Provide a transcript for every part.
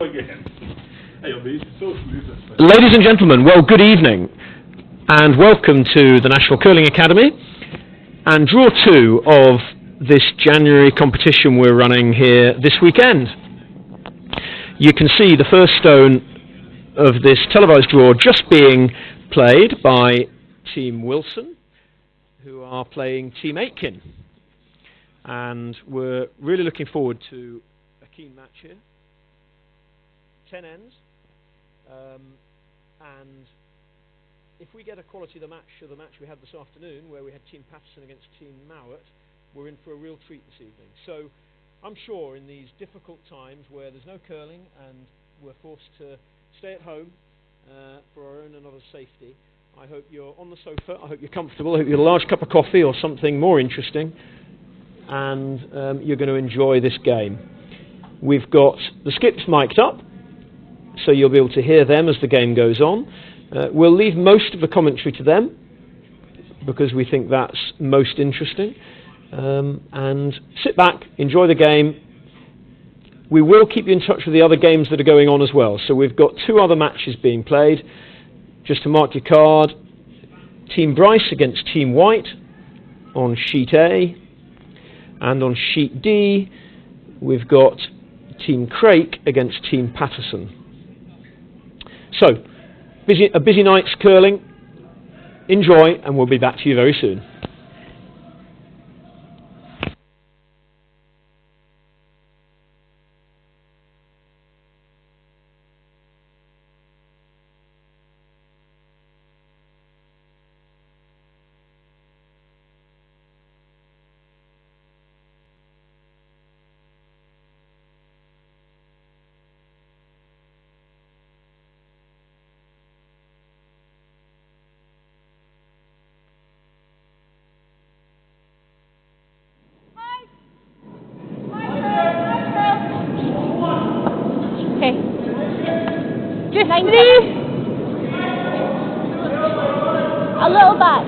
Ladies and gentlemen, well, good evening and welcome to the National Curling Academy and draw 2 of this January competition we're running here this weekend. You can see the first stone of this televised draw just being played by Team Wilson, who are playing Team Aitken, and we're really looking forward to a keen match here. 10 ends, and if we get a quality of the match we had this afternoon, where we had Team Patterson against Team Mowat, we're in for a real treat this evening. So I'm sure in these difficult times where there's no curling and we're forced to stay at home for our own and others' safety, I hope you're on the sofa, I hope you're comfortable, I hope you get a large cup of coffee or something more interesting, and you're going to enjoy this game. We've got the skips mic'd up, so you'll be able to hear them as the game goes on. We'll leave most of the commentary to them, because we think that's most interesting. And sit back, enjoy the game. We will keep you in touch with the other games that are going on as well. So we've got 2 other matches being played. Just to mark your card, Team Bryce against Team White on Sheet A. And on Sheet D, we've got Team Craik against Team Patterson. So, a busy night's curling. Enjoy, and we'll be back to you very soon. Just 3. A little back.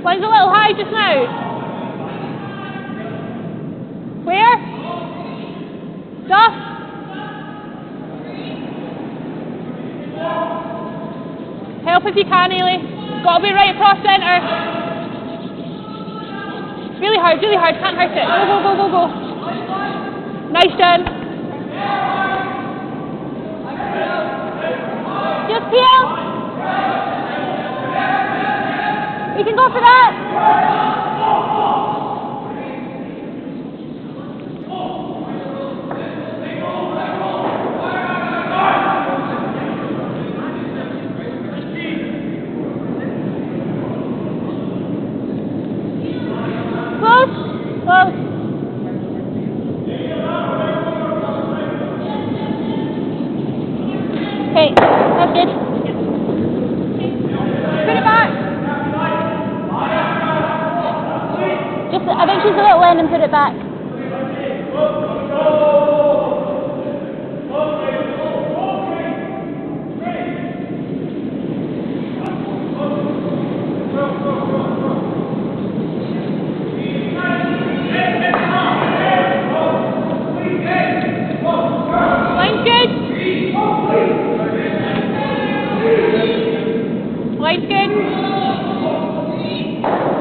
Line's a little high just now. Where? Duff. Help if you can, Ailey. Got to be right across centre. Really hard, can't hurt it. Go. Nice done. Just peel. We can go for that. Close. Okay, that's good. Put it back. Just, I think she's a little in and put it back. Line's good.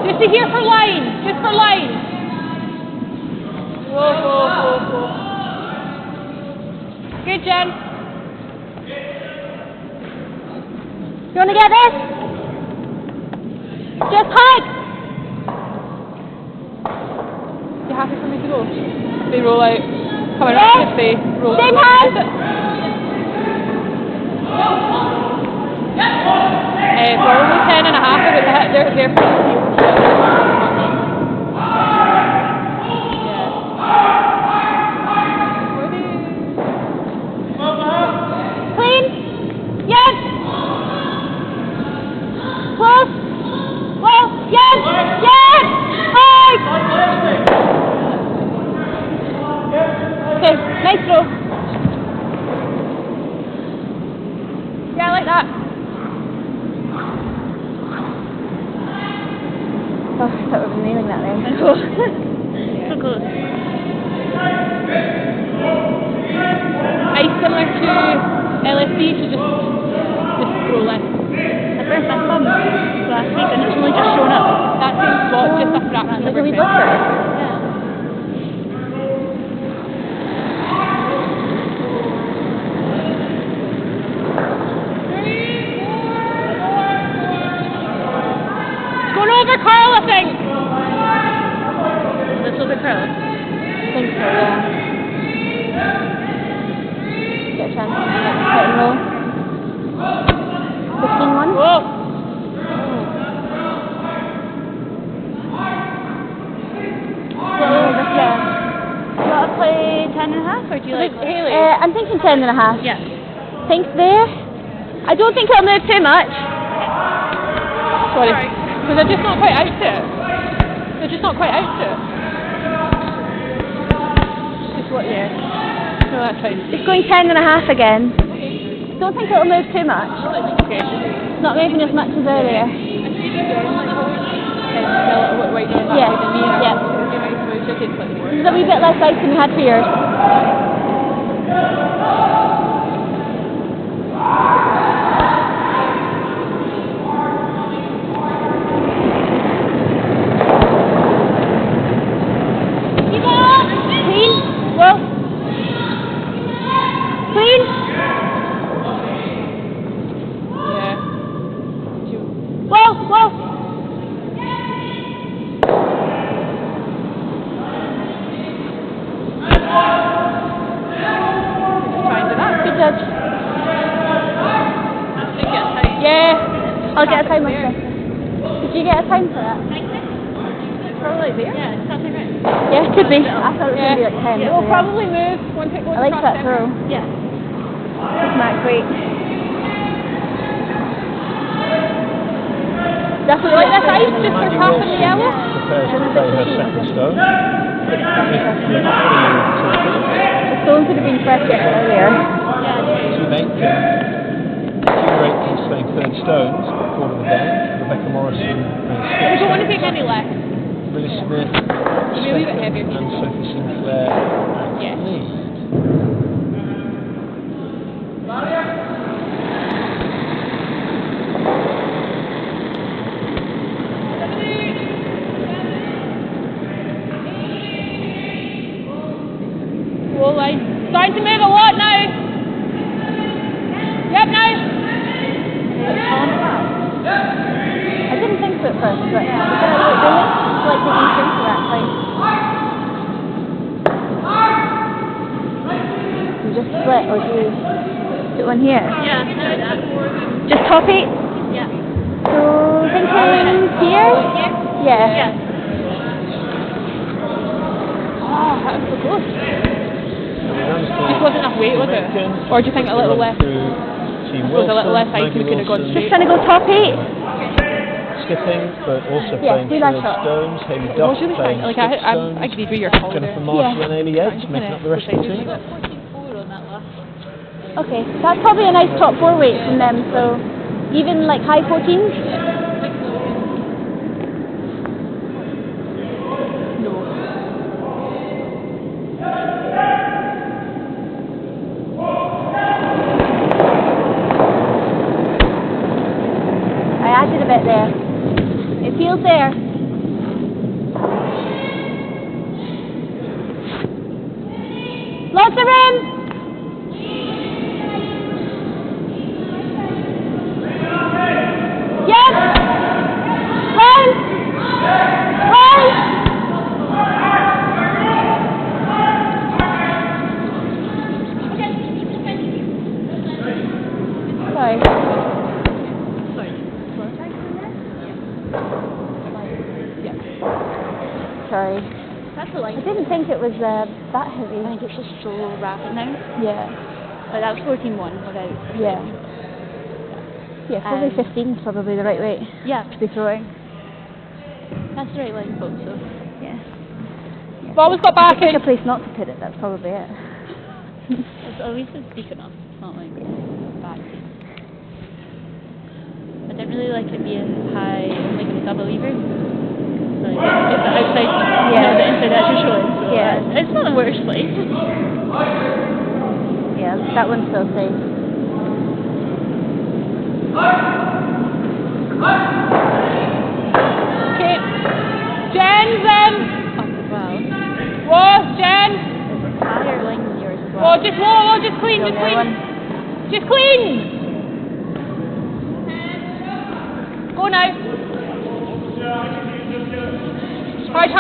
Just to here for line. Just for line. Whoa. Good, Jen. You want to get this? Just hug. You happy for me to go? They roll out. Coming around if they roll. Same hug. We're only 10 and a half of it to hit their Clean? Yes! Close? Well, yes! Yes! Hard! I know. So close. Are you similar to LSD, so just go left? I burnt my thumb last week and it's only just shown up. That seems what, just a fraction of Like a wee a blister. percent. Going over Carl, I think. This will be curl. I think so, yeah. Get a chance to hit and roll. 15-1. Whoa. Do you want to play 10.5 or do you like? Haley. I'm thinking 10.5. Yeah. Think there. I don't think it'll move too much. Sorry. Because they're just not quite out to it. They're just not quite out to it. Just what there? No, that's fine. It's going 10.5 again. Don't think it'll move too much. Okay. It's not moving as much as earlier. Yeah. This is a wee bit less ice than we had for yours. Clean. Whoa. Clean. Yeah. Whoa, whoa. Good judge. Yeah. I'll get a time on this. Did you get a time for that? Probably there. Yeah, it's something right. Yeah, it could be. I thought it was going to be like 10. It will probably move once it goes I like across that center. throw. Yeah. That's max weight. Definitely Like this ice just for Maggie tapping the Wilson yellow. prepares to play her second stone. If you're not feeling too The stones would have been fresher earlier. Team Aitken playing third stones, quarter of the day. Rebecca Morrison We don't want to take any less. Willie Smith, Maybe a wee bit heavier. and Sophie Sinclair at Yeah. lead. Wall line. Starting to move a lot now. Yep, now. I didn't think so at first, but they linked like the entrance to that place. You just split or do you put one here? Yeah, no, that. Just top eight? Yeah. So thinking here? Yeah. Yeah. Oh, that was so close. Just wasn't enough weight, was it? Or do you think a little less? Was a little less ice we could have gone Just straight? trying to go top eight. Skipping, but also Yeah, playing do that third shot. stones. Haley What Duff was you playing think? Like six I stones. agreed with your call there. Jennifer Marshall Yeah. and Ailey Eds making up the rest of the team. Okay, that's probably a nice top four weight from them, so even like high 14s? I added a bit there. It feels there. Lots of room! Yes! Time! Time! Sorry. Sorry. That's the line. I didn't think it was that heavy. I think it's just so rapid now. Yeah. Like that was 14-1 without. Yeah. Yeah, probably 15 is probably the right weight Yeah, to be throwing. that's the right line, folks. So. Yeah. We've always got back Pick in. a place not to put it, that's probably it. At least it's deep enough. It's not like back. I didn't really like it being high, like in the double lever. outside. It's the outside, not the inside that you're showing. So Yeah. it's not the worst place. Yeah, that one's still safe. Okay. Jen's in. Up as well. Whoa, Jen. There's a higher line than yours as well. Whoa, just clean, Still just there clean. one. Just clean. Go now. Hard.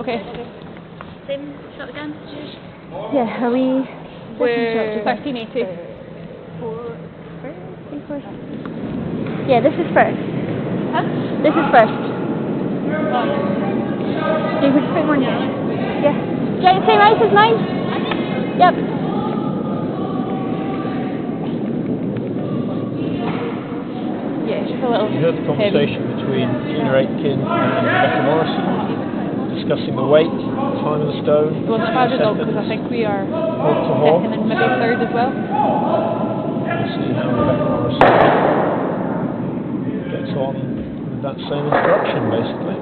Okay. Same shot again? Yeah, are we... We're 1380. Yeah, this is first. Huh? This is first. You could put one down. Yeah. Yeah, same ice as mine? Yep. Yeah, it's just a little You heard the conversation between Gina Aitken and Rebecca Morrison, discussing the weight, time of the stone. It wasn't a bad result because I think we are Halt to halt. second and maybe third as well. We'll see how Rebecca Morrison gets on with that same instruction, basically.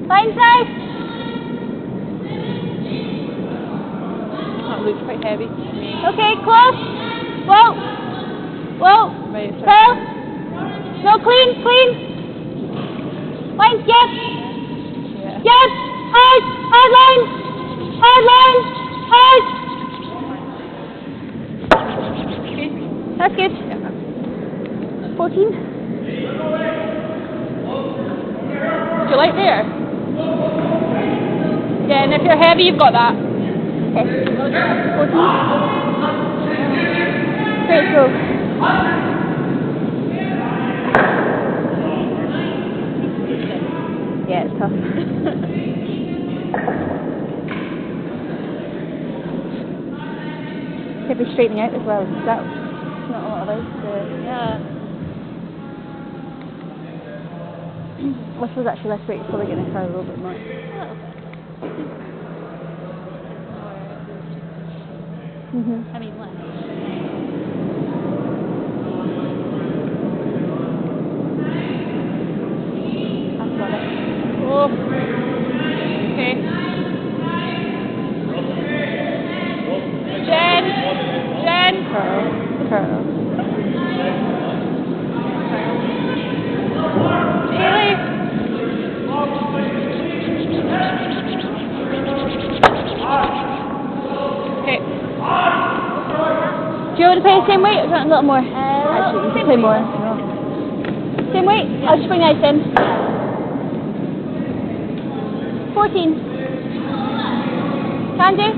Line safe! That looks quite heavy to me. Okay, close. Whoa. Right, sorry. Tail. No, clean. Line, yes. Yeah. Yes. Hard line. That's good. 14. Do you like there? Yeah, and if you're heavy, you've got that. Okay. 14. Great go. Yeah, it's tough. Could be straightening out as well. That's not a lot of ice. Yeah. I suppose actually less weight is probably going to hurt a little bit more. A little bit. Mhm. I mean, less. That's about it. Oh. Okay. Jen. Curl. Haley. Okay. Do you want to play the same weight or do you want a little more? Actually, you can play more. Same weight? I'll just bring the ice in. 14. Can do?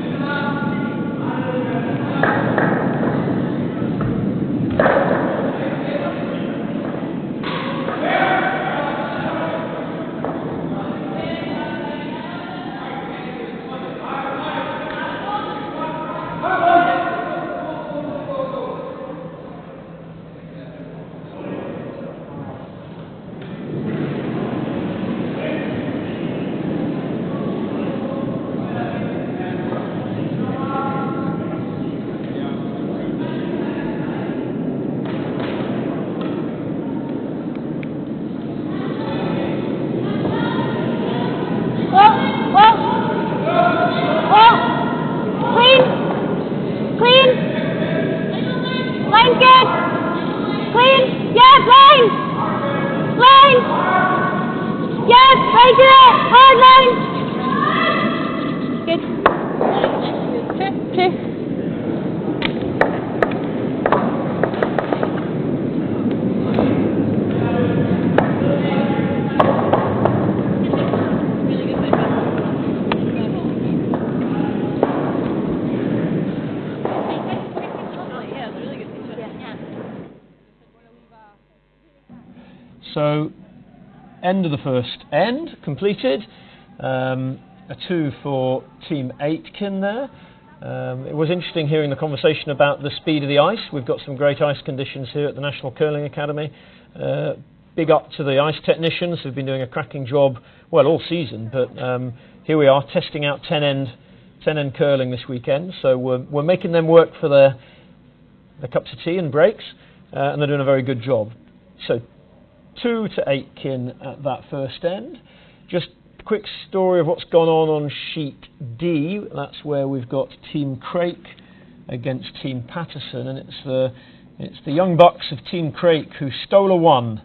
Clean. Line's good. Clean. Yes, line. Yes, right to it. Hard line. Good. Two. So, end of the first end completed. A 2 for Team Aitken there. It was interesting hearing the conversation about the speed of the ice. We've got some great ice conditions here at the National Curling Academy. Big up to the ice technicians who've been doing a cracking job, well, all season, but here we are testing out 10-end curling this weekend. So we're making them work for their cups of tea and breaks, and they're doing a very good job. So 2 to Aitken at that first end. Just a quick story of what's gone on sheet D. That's where we've got Team Craik against Team Patterson, and it's the young bucks of Team Craik who stole a 1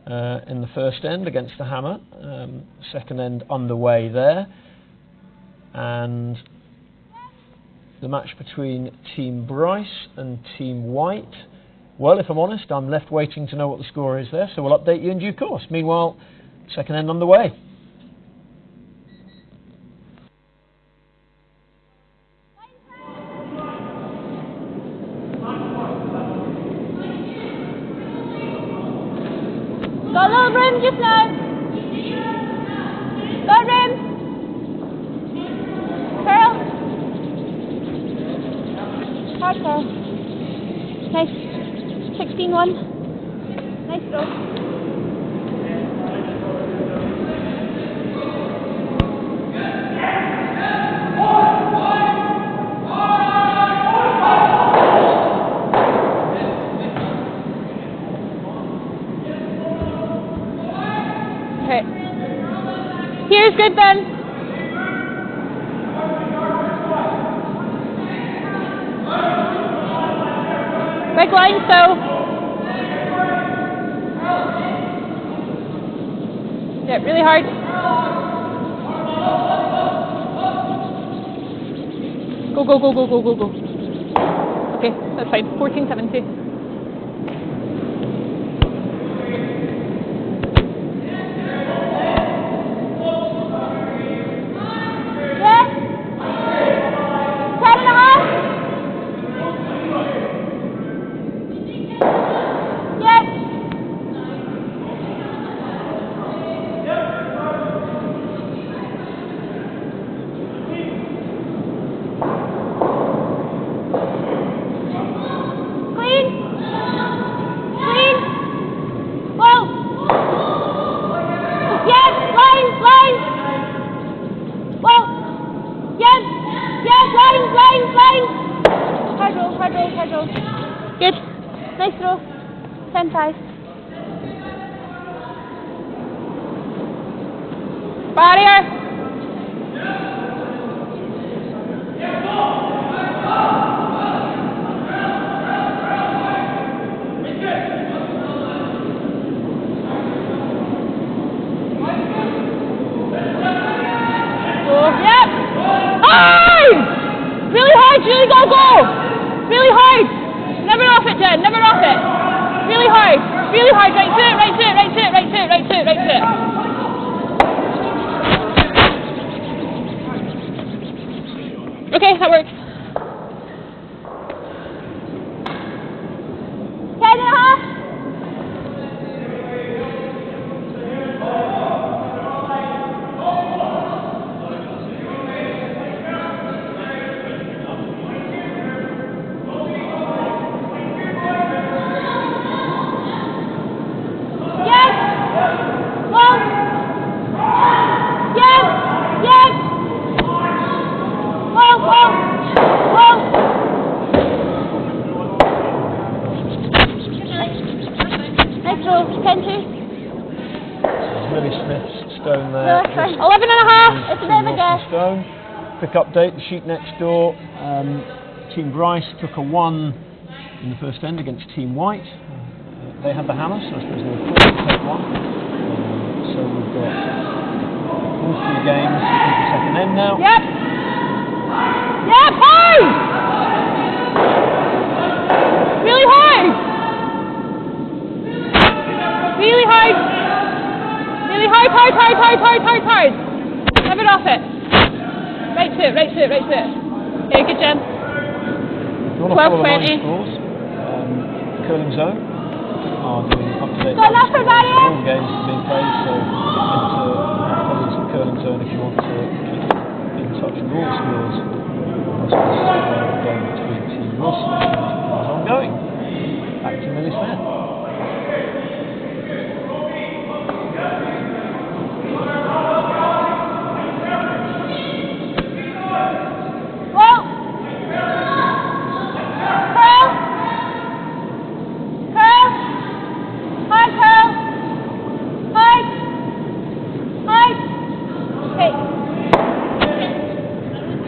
in the first end against the hammer. Second end underway there, and the match between Team Bryce and Team White. Well, if I'm honest, I'm left waiting to know what the score is there, so we'll update you in due course. Meanwhile, second end underway. Got a little room just now. Got room. Curl. Hard curl. Nice. 16-1. Nice throw. Okay. Here's good then. Big line, so. Yeah, really hard. Go, go, go, go, go, go, go. Okay, that's fine. 14-70. Hard roll. Good. Nice throw. 10-5. Barrier. Yep. Hard. Really hard. Really go. Really hard. Never off it, Jen. Never off it. Really hard. Really hard. Right to it. Right to it. Right to it. Right to it. Right to it. Right to it. Okay, that works. 10.5. Stone there. 11.5. It's a bit of a guess. Stone. Quick update. The sheet next door. Team Bryce took a 1 in the first end against Team White. They had the hammer, so I suppose they were forced to take 1. So we've got all 3 games into the second end now. Yep. Yep. Hard. Really hard. Really hard. Really hard. Never off it. Right to it. Okay, good, Jen. 12-20. Curling Zone are doing up-to-date Got enough for that, all the games that have been played, so enter colleagues at Curling Zone if you want to keep in touch with all the scores.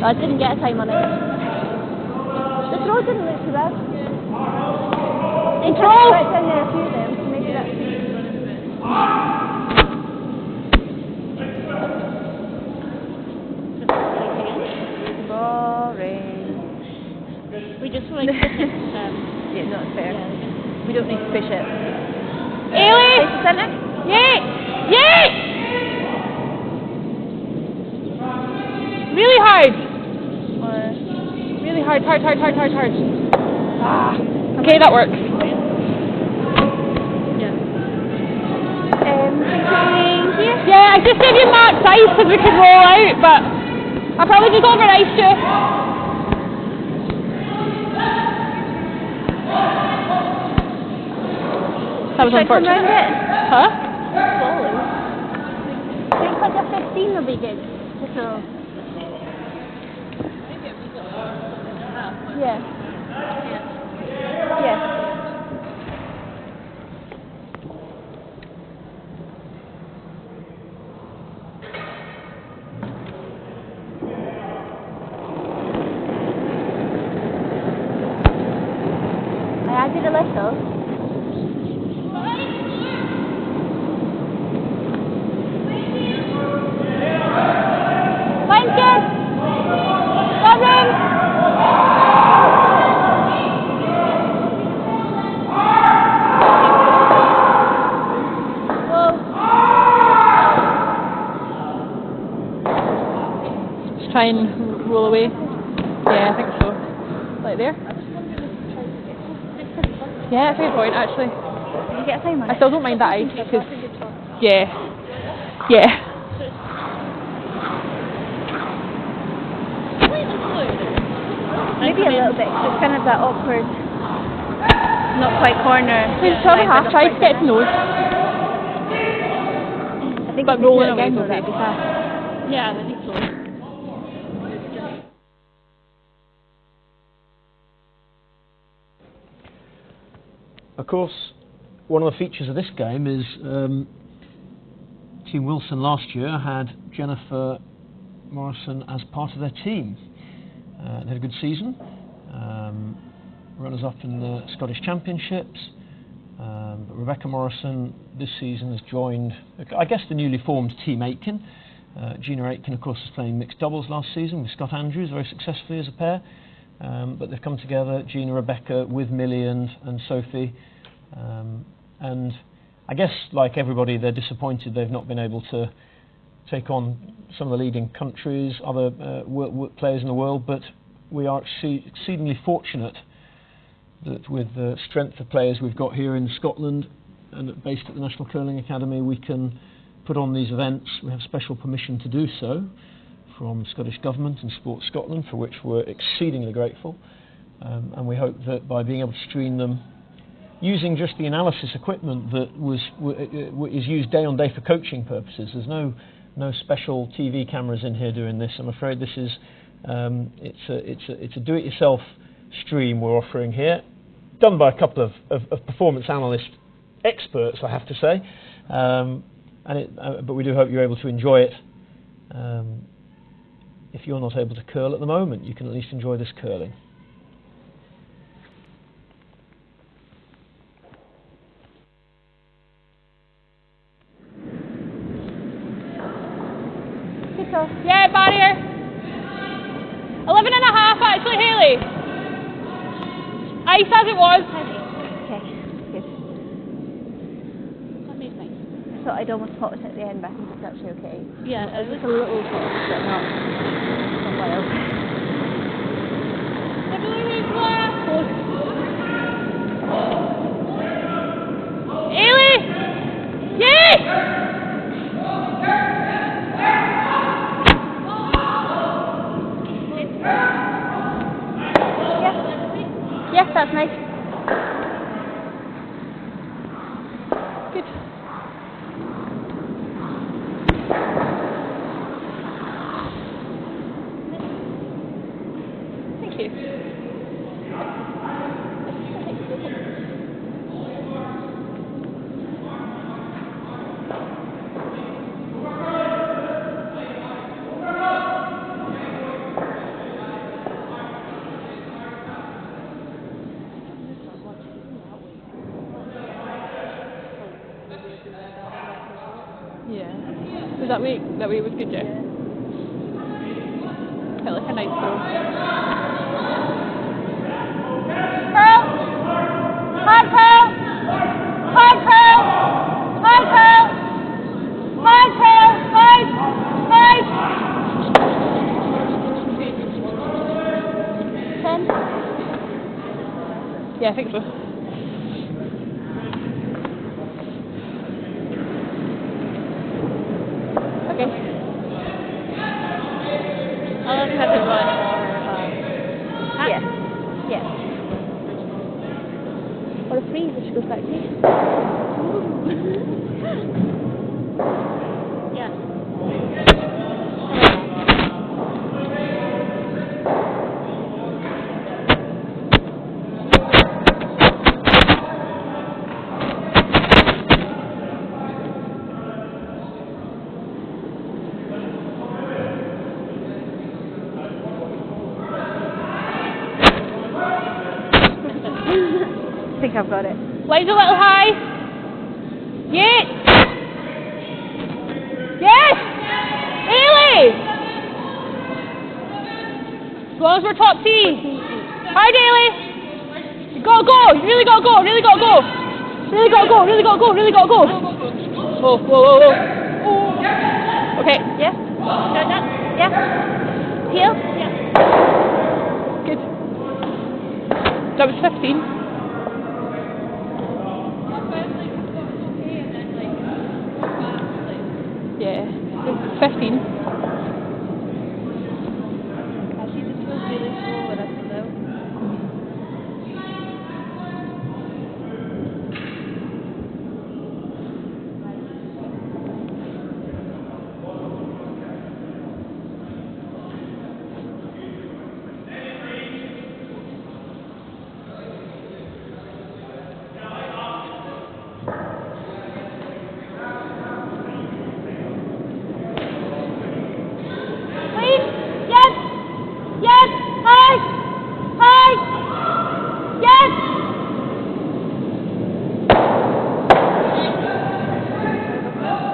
I didn't get a time on it. The throw didn't look too bad. Control! It's in there a few of them, so maybe that's... Boring. We just like Yeah, not fair. We don't need to push it. Ailey! Centre? Yay! Yay! Really hard. Really hard. Ah. Okay, that works. Thinking here? Yeah, I just gave you max ice because we could roll out, but I'll probably just over ice you. That was Should I come round unfortunate. it? Huh? Slowly. I think like a 15 will be good. Just so... Yeah. Yeah. I added a little. Line's good. Seven. Just try and roll away. Yeah, I think so. Like there. Yeah, that's a good point actually. Did you get a time on I it? still don't mind that ice because yeah. Maybe a little bit, 'cause it's kind of that awkward, not quite corner. Please 12.5, try to get to nose. I think But if we do rolling it away again, is though, okay. that'd be fast. Yeah, I think so. Of course, one of the features of this game is Team Wilson last year had Jennifer Morrison as part of their team. They had a good season, runners-up in the Scottish Championships, but Rebecca Morrison this season has joined, I guess, the newly formed Team Aitken. Gina Aitken, of course, was playing mixed doubles last season with Scott Andrews very successfully as a pair, but they've come together, Gina, Rebecca, with Millie and Sophie, and I guess, like everybody, they're disappointed they've not been able to take on some of the leading countries, other players in the world, but we are exceedingly fortunate that with the strength of players we've got here in Scotland and based at the National Curling Academy, we can put on these events. We have special permission to do so from Scottish Government and Sport Scotland, for which we're exceedingly grateful, and we hope that by being able to stream them using just the analysis equipment that is used day on day for coaching purposes. There's no special TV cameras in here doing this. I'm afraid this is it's a do-it-yourself stream we're offering here, done by a couple of performance analyst experts, I have to say, but we do hope you're able to enjoy it. If you're not able to curl at the moment, you can at least enjoy this curling. Yeah, barrier. 11.5 actually, Hayley. Ice as it was. Okay, good. That made nice. I thought I'd almost put it at the end, but I think it's actually okay. Yeah, It was just a little pause, but not wild. Hayley! Yay! Yes, that's nice. Good. Thank you. that way it was good, yeah. Felt like a nice throw. Curl! Hard curl! Hard curl! Hard curl! Hard curl! Nice! Nice! 10? Yeah, I think so. Okay. I'll have to run or yeah. Yeah. Or a freeze if she goes back to me. Yeah. I think I've got it. Legs a little high. Yes! Yes! Ailey! As long as we're top T. Hard, Ailey! You gotta go! You really gotta go! Really gotta go! Really gotta go! Really gotta go! Really gotta go! Whoa, whoa, whoa, whoa. Okay. Yeah? Got that? Yeah? Heel? Yeah. Good. That was 15. Yeah. 15. She's just really slow with us though. Please! Yes! Yes! High! High! Yes!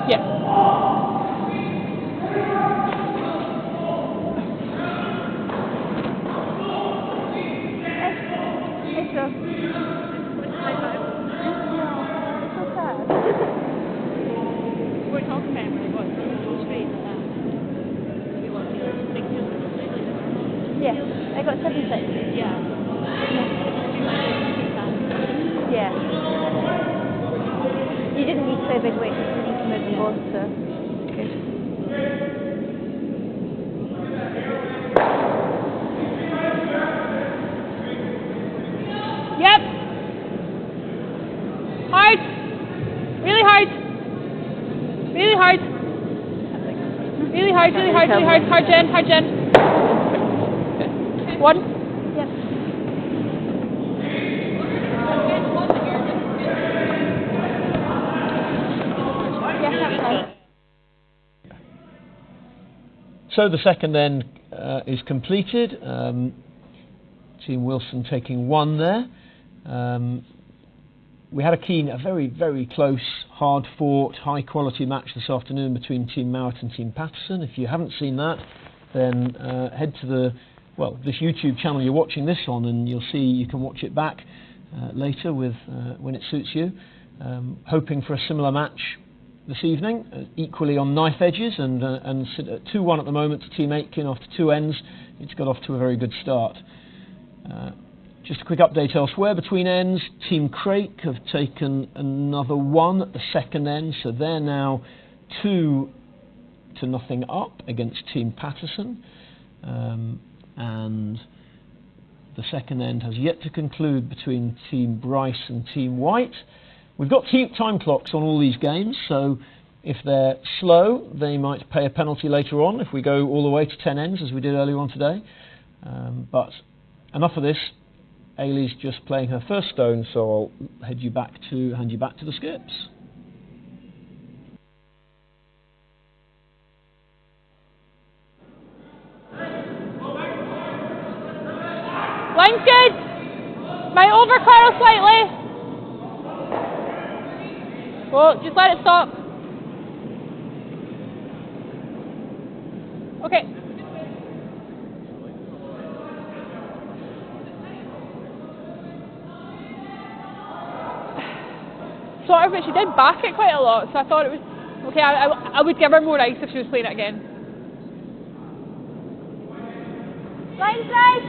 Yeah. Extra. So sad. We're talking about it was straight we want to big Yeah, I got 7-6. yeah. Yeah. You didn't need to play big weight, you need to move them both, so good. Yep! Hard! Really hard! Really hard! Really hard, really hard, really hard. Hard, Jen, hard, Jen. 1. Yep. Yeah, that's fine. So the second end is completed. Team Wilson taking 1 there. We had a very, very close, hard-fought, high-quality match this afternoon between Team Mowat and Team Patterson. If you haven't seen that, then head to this YouTube channel you're watching this on, and you'll see you can watch it back later when it suits you. Hoping for a similar match this evening, equally on knife edges, and sit at 2-1 at the moment to Team Aitken after 2 ends. It's got off to a very good start. Just a quick update elsewhere between ends. Team Craik have taken another 1 at the second end, so they're now 2-0 up against Team Patterson. And the second end has yet to conclude between Team Bryce and Team White. We've got time clocks on all these games, so if they're slow, they might pay a penalty later on if we go all the way to 10 ends, as we did earlier on today. But enough of this. Ailey's just playing her first stone, so I'll hand you back to the skips. Line's good. Might overcurl slightly. Oh, just let it stop. sort of, but she did back it quite a lot, so I thought it was okay. I would give her more ice if she was playing it again. Line drive.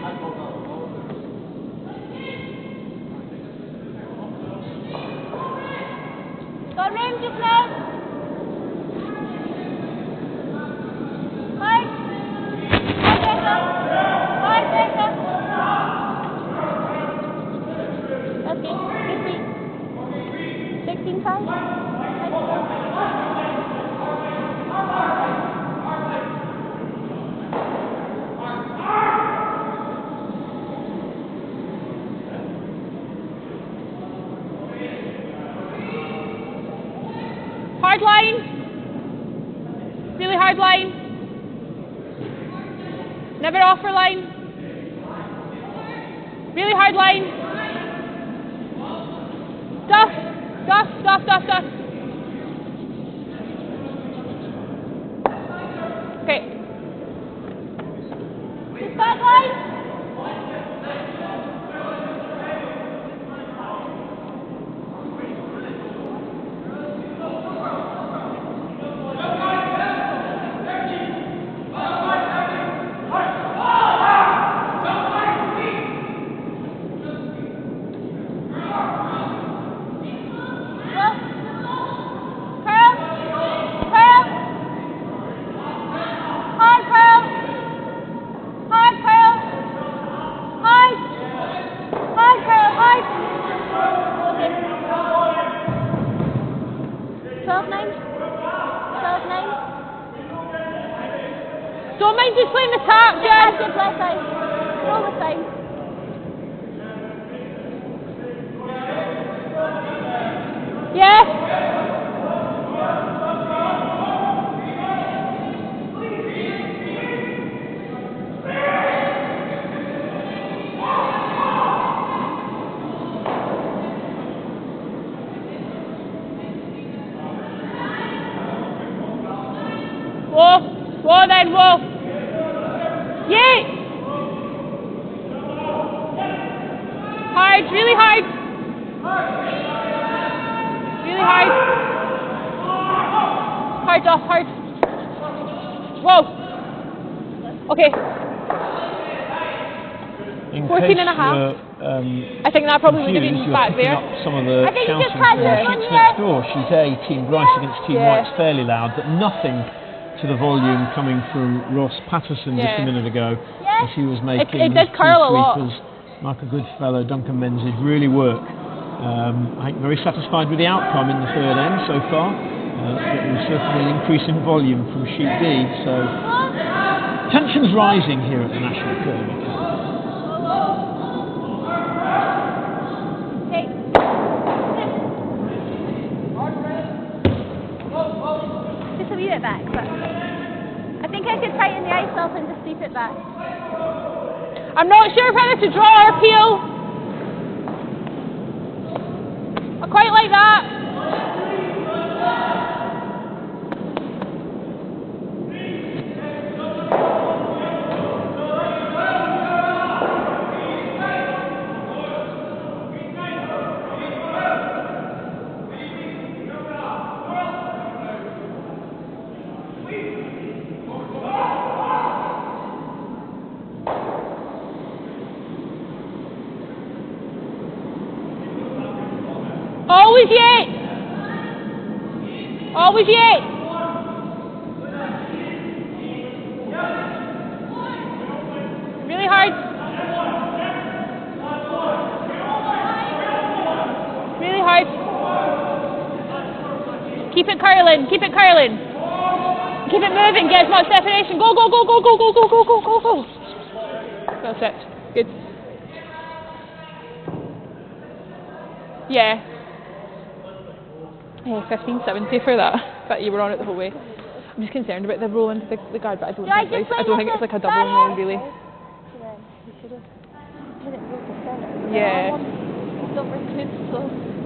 Got room just now. High. High better. High better. That's good. Good beat. 16-5. Hard line. Really hard line. Never offer line. Really hard line. Duff. Duff, duff, duff, duff. Okay. Just back line. Don't mind just playing the tap, Jen. Good left side. All the time. Yeah. Whoa. Whoa then, whoa. Yay! Hard, really hard. Really hard. Hard off, hard. Whoa. Okay. In 14 and a half. I think that probably would have been back there. Up some of the I think you just shouting had from this sheets one next door. She's Team Bryce against Team Yeah. White's fairly loud, but nothing to the volume coming from Ross Patterson just a minute ago. Yeah. As he was making It did his curl a two lot. sweepers. Michael Goodfellow, Duncan Menzies really work. I think very satisfied with the outcome in the third end so far. It was certainly an increase in volume from sheet D. So tensions rising here at the National Curling. Okay. Just a wee bit back, but I think I could tighten the ice up and just sweep it back. I'm not sure whether to draw or peel. I quite like that. Always yet. Always yet. Really hard. Really hard. Keep it curling. Keep it curling. Keep it moving. Get as much separation. Go, go, go, go, go, go, go, go, go, go, go. That's it. Good. Yeah. 1570 for that, but you were on it the whole way. I'm just concerned about the roll into the guard, but I don't think it's like a double roll really. Yeah.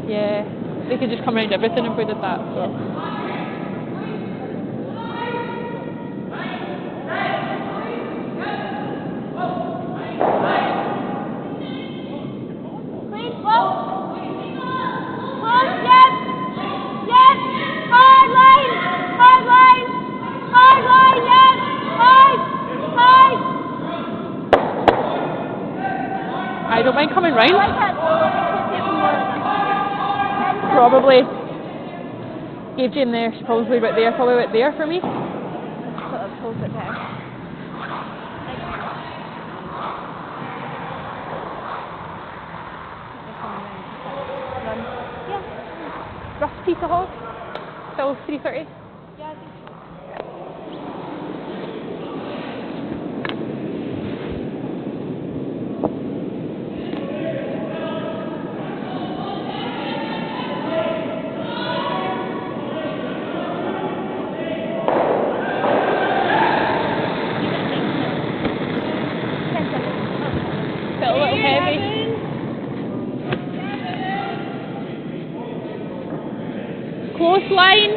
Yeah. They could just come around everything if we did that. So. Clean, well. Close, yes. I don't mind coming round. I like that though. Probably. Gave Jane there, she's probably about there for me. Sort of holds it better. Yeah. Rough piece of hog. Till 3:30. Yeah, I think so. Felt a little heavy. Close line.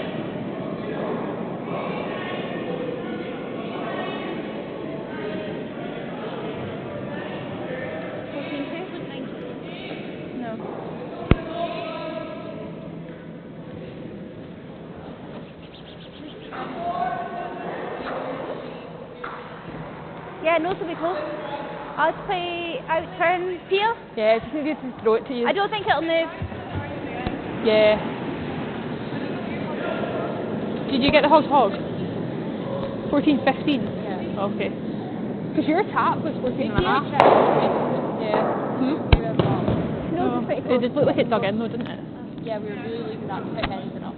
No. Yeah, no to be close. I'll play out turn peel. Yeah, just needed to throw it to you. I don't think it'll move. Yeah. Did you get the hog? 14:15? Yeah. Okay. Because your tap was 14.5. Yeah. No, Oh, it's pretty it close. just looked like it dug in though, didn't it? Yeah, we were really leaving that to pick anything up.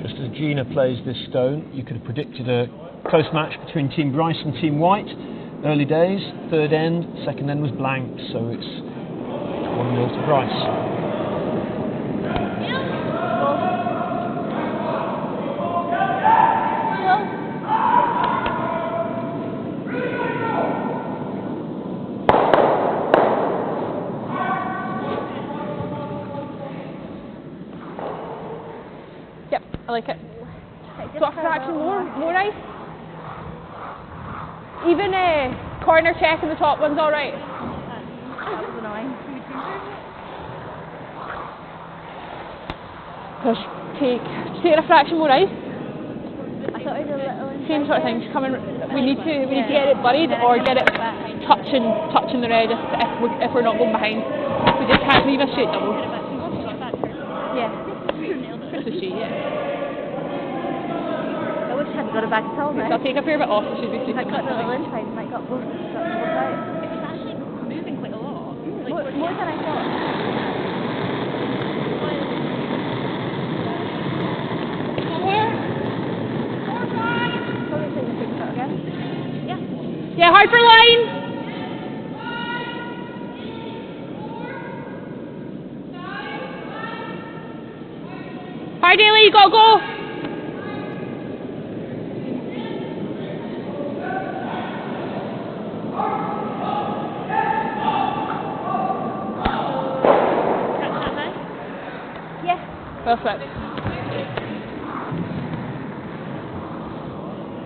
Just as Gina plays this stone, you could have predicted a close match between Team Bryce and Team White. Early days, third end, second end was blank, so it's 1-0 to Bryce. Yep, I like it. Block for action, more ice. Even a corner check in the top one's alright. That was annoying. Push, take a fraction more ice. I thought it was a little. Same sort of thing. Just coming. We need to get it buried or get it touching the red if we're not going behind. We just can't leave a straight double. Yeah. It's a shit, yeah. I wish I hadn't got it back at all now. I'll take a fair bit off. It should be If I cut the little inside, I might got both out. It was actually moving quite a lot. Like, More than I thought. Probably take the big shot again. Yeah, hard for line. Hard, Daly, you gotta go. Yeah. Perfect.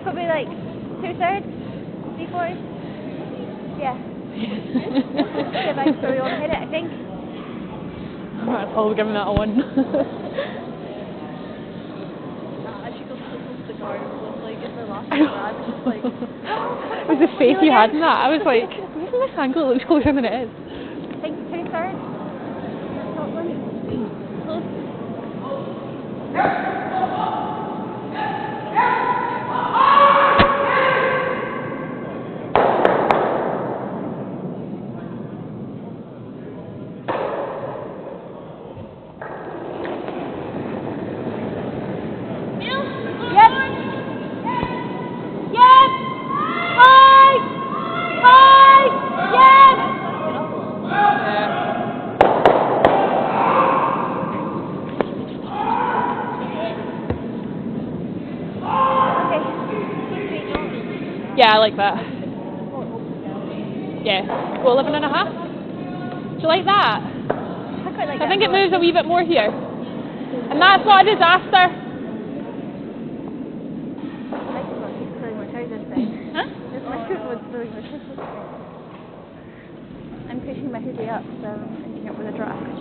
Probably like 2/3, 3/4. Yeah. Yeah, but so we won't hit it, I think. Alright, I'll give him that a 1. as she got so close to the guard, it was like in the last one, I was just like, It was the faith you had in that. I was like, where's this angle? It looks closer than it is. I think 2/3. Top one. Close. Yeah, I like that. Yeah. Go 11.5. Do you like that? I quite like I that. think it moves a wee bit more here. And that's not a disaster. I like this one. He's pulling my trousers down. Huh? This my foot was pulling my trousers down. I'm pushing my hoodie up, so I'm ending up with a draft.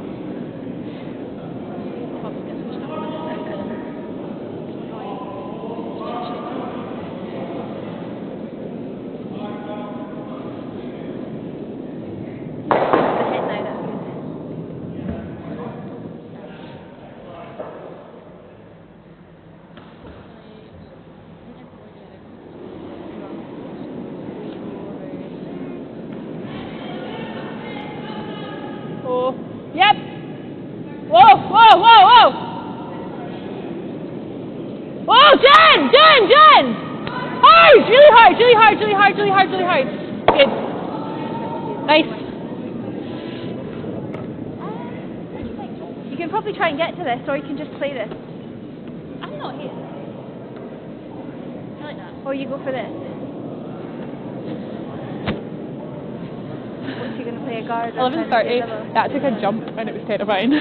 Jen! Hard! Really hard, really hard, really hard, really hard, really hard. Good. Nice. You can probably try and get to this, or you can just play this. I'm not here. I like that. Or you go for this. What's she going to play, a guard? or 11:30. double? That took a jump and it was terrifying.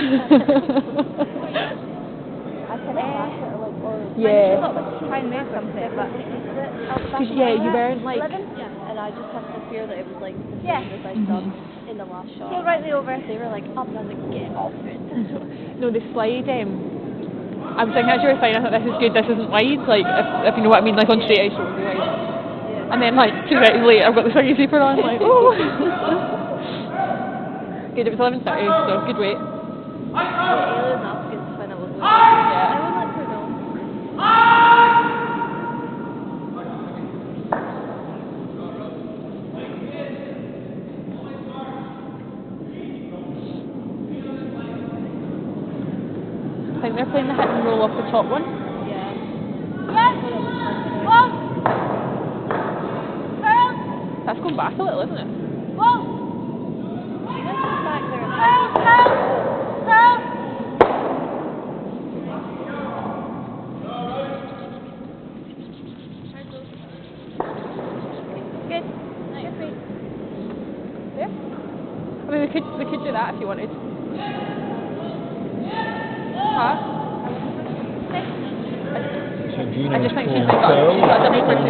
Yeah. Try and move something, but Because yeah, you weren't like. 11? Yeah, and I just have the fear that it was like the same Yeah. as I'd done in the last shot. Go rightly over. They were like up and I was like, get off it. No, the slide. I was thinking as you were saying, I thought this is good. This isn't wide. Like if you know what I mean, like on straight ice, it would be wide. Yeah. And then like 2 minutes later, I've got the swingy super on. Like oh. Good. It was 11:30, so good weight. Alien enough because when I was Yeah. I won't let her know. I think they're playing the hit and roll off the top one. yeah. That's going back a little, isn't it? You guys just back there and Good. Good weight. Yeah. I mean, we could do that if you wanted. Huh? I just think she's got a double for 2.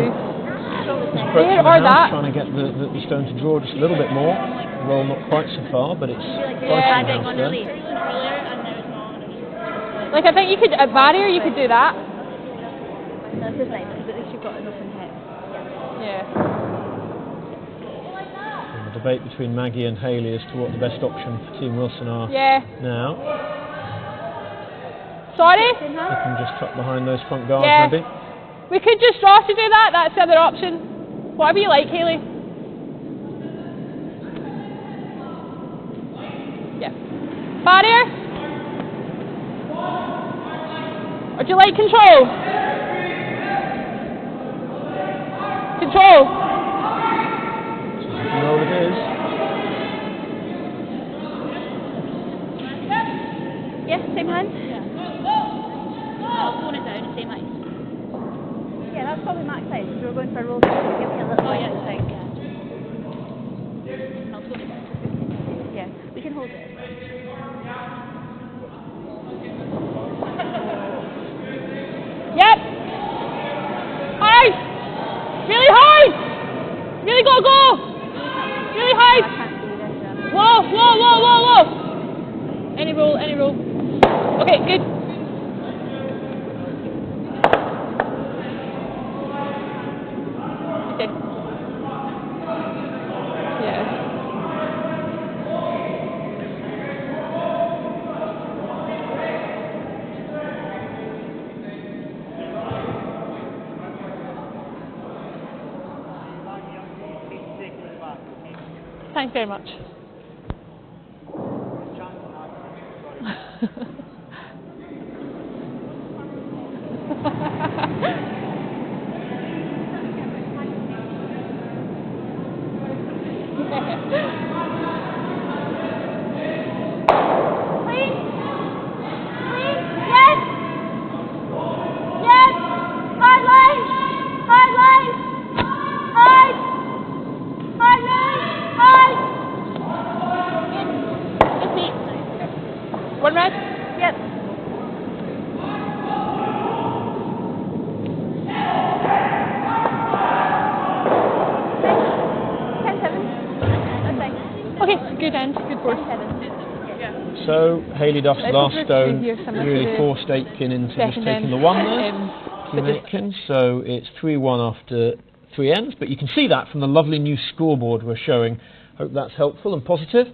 There or that. Trying to get the stone to draw just a little bit more. Roll not quite so far, but it's quite adding house on there. earlier and there's not. Like I think you could at barrier you could do that. That's just nice, because at least you've got an open hit. Yeah. And the debate between Maggie and Hayley as to what the best option for Team Wilson are Yeah. now. Sorry? They can just tuck behind those front guards Yeah. maybe. We could just draw to do that, that's the other option. Whatever you like, Hayley. Yeah. Barrier? Or do you like control? Control. You know what it is. Yes, same hand? I'll tone it down, same height. Yeah, that's probably max size, because we're going for a roll down, so give me a little Oh bit, yeah, I think. I'll tone it down. Yeah, we can hold it. Yep. Hard. Really hard. Really go. Really I hard. can't do this, yeah. Whoa. Any roll. Okay, good. Okay. Yeah. Thanks very much. One red? Yep. Okay, good end, good force. So Hayley Duff's Let's last go stone through here, similar to really the forced Aitken into just second taking end. the one there. But Team just- Aitken, so it's 3-1 after 3 ends, but you can see that from the lovely new scoreboard we're showing. Hope that's helpful and positive.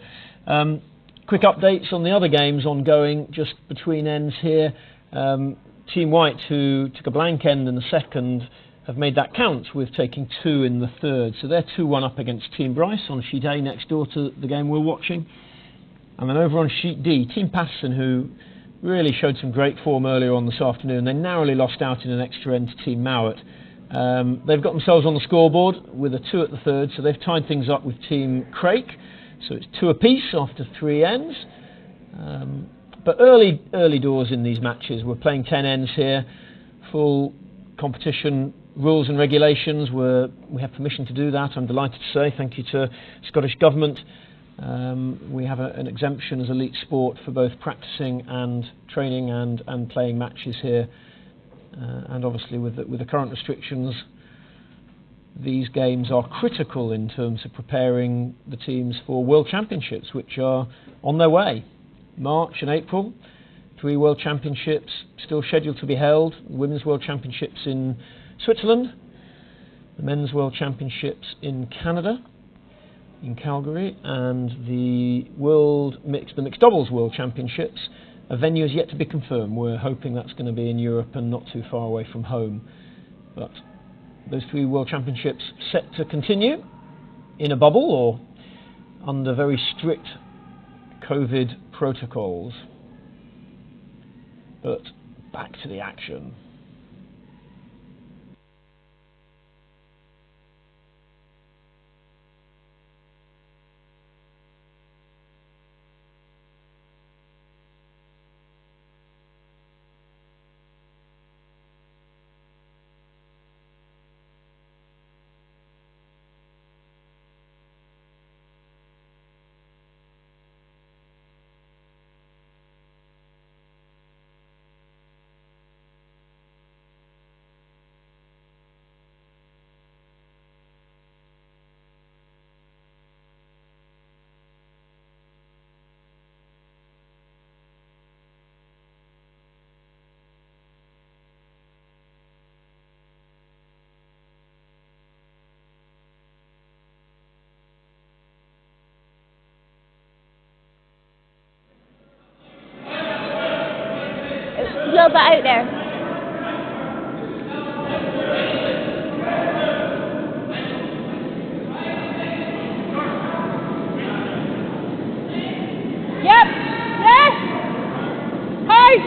Quick updates on the other games ongoing just between ends here. Team White, who took a blank end in the second, have made that count with taking 2 in the third. So they're 2-1 up against Team Bryce on sheet A next door to the game we're watching. And then over on sheet D, Team Patterson, who really showed some great form earlier on this afternoon. They narrowly lost out in an extra end to Team Mowat. They've got themselves on the scoreboard with a 2 at the third, so they've tied things up with Team Craik. So it's 2 apiece after 3 ends. But early doors in these matches. We're playing 10 ends here. Full competition rules and regulations. We have permission to do that. I'm delighted to say. Thank you to Scottish Government. We have an exemption as elite sport for both practicing and training and playing matches here. And obviously with the current restrictions, these games are critical in terms of preparing the teams for World Championships, which are on their way. March and April, 3 World Championships still scheduled to be held. The Women's World Championships in Switzerland, the Men's World Championships in Canada, in Calgary, and the mixed doubles World Championships. A venue is yet to be confirmed. We're hoping that's going to be in Europe and not too far away from home. But those 3 World Championships set to continue in a bubble or under very strict COVID protocols. But back to the action. A little bit out there. Yep. Yes. Hard.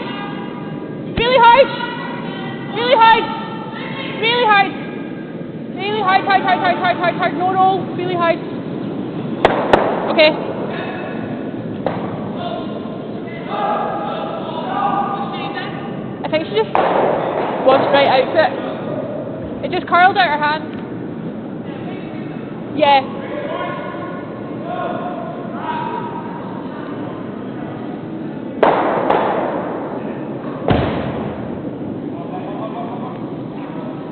Really hard. Really hard. Really hard. Really hard, hard. No roll. Really hard. Okay. I think she just washed right out to it. It just curled out her hand. Yeah.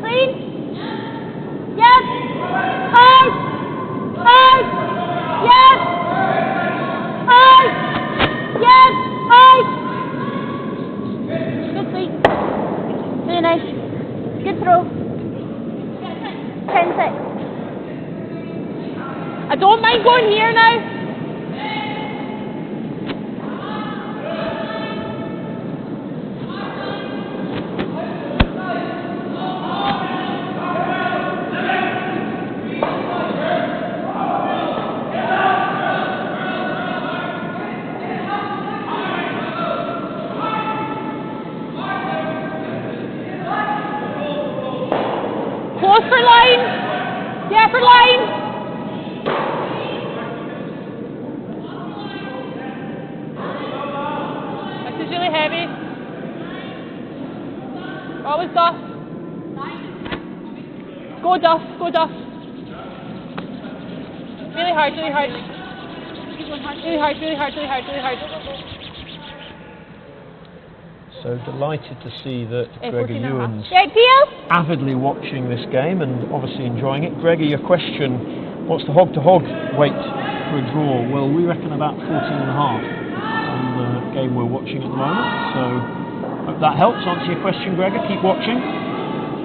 Clean. Yes. Hard. Hard. Yes. Hard. Yes. Hard. Good clean. Really nice. Good throw. 10-6. I don't mind going here now. Close for line. Yeah, for line. This is really heavy. Always Duff. Go Duff, go Duff. Really hard, really hard. Really hard, really hard, really hard, really hard. So delighted to see that Gregor Ewan's Right, Peel. avidly watching this game and obviously enjoying it. Gregor, your question, what's the hog-to-hog weight for a draw? Well, we reckon about 14.5 on the game we're watching at the moment. So hope that helps answer your question, Gregor. Keep watching.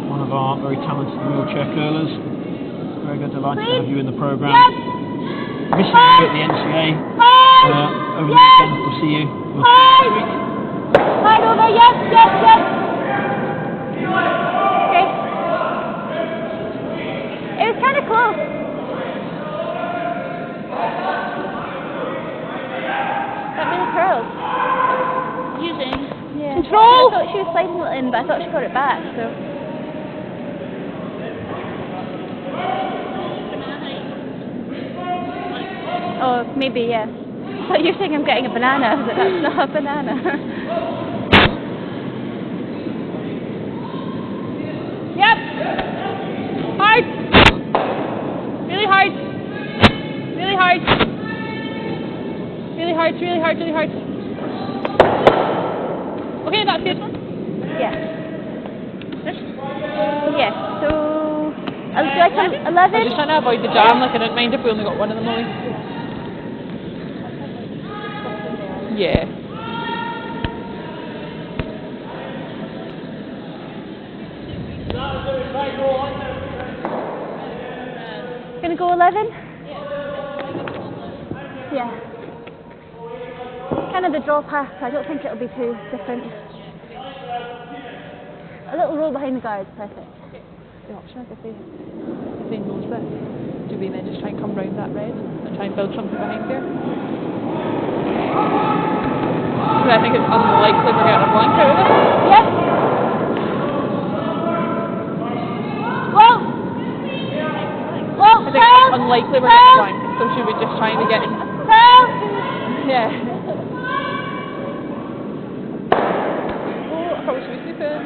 One of our very talented wheelchair curlers. Gregor, delighted to have you in the programme. Yes. Missing you at the NCA over the weekend. We'll see you next week. Hard over. Yes. Okay. It was kind of close. That really curled. Using was sliding it in, but I thought she got it back, so. Oh, maybe, yeah. I thought you were saying I'm getting a banana, but that's not a banana. Yep. Hard. Really hard. Really hard. Really hard, really hard, really hard. Okay, that's good. Yeah. Yeah, so. I was like 11? I was just trying to avoid the jam, like I didn't mind if we only got one of them away. Yeah. Gonna go 11? Yeah. Kind of the draw pass, I don't think it'll be too different. A little roll behind the guards, perfect. The option is if they knows this, do we then just try and come round that red and try and build something behind here? Because I think it's unlikely we're getting a blank out of it. Yep. Whoa! Whoa, I think it's unlikely we're getting a blank, so should we just try and get in? Yeah. Oh, how should we sleep in?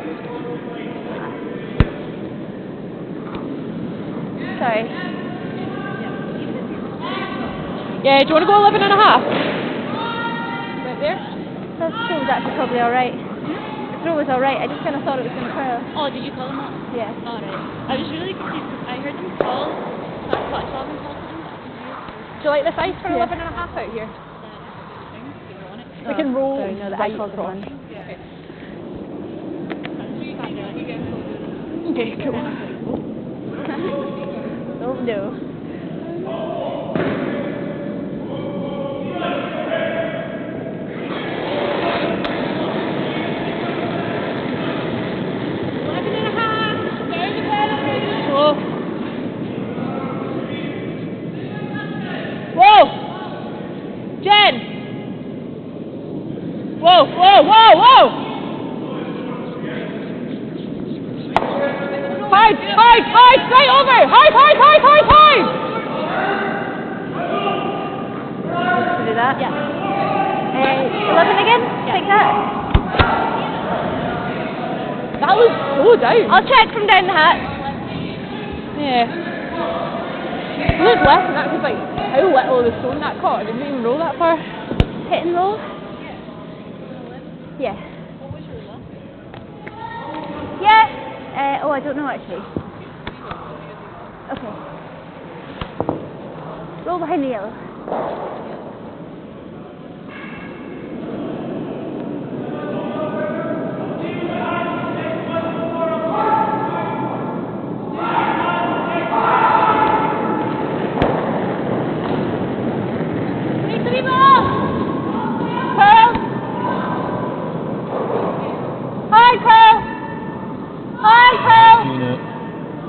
Sorry. Yeah, do you want to go 11 and a half? Right there? That throw was actually probably alright. The throw was alright, I just kind of thought it was going to curl. Oh, did you tell them that? Yeah. Alright. I was really confused because I heard them call, so I thought I saw them call to them, but I was confused. Do you like this ice for Yeah. 11 and a half out here? They were on it. We can roll Sorry, no, the right high called across. one. Okay, cool. Oh no. Whoa! Jen! Whoa, whoa, whoa, whoa! Hard, hard, hard, straight over! Hard, hard, hard, hard, hard! To do that? Yeah. 11 again? Take that. That was so down. I'll check from down the hatch. Yeah. It was less than that because, like, how little the stone that caught. It didn't even roll that far. Hit and roll? Yeah. Yeah. Oh, I don't know actually. Okay. Roll behind the yellow.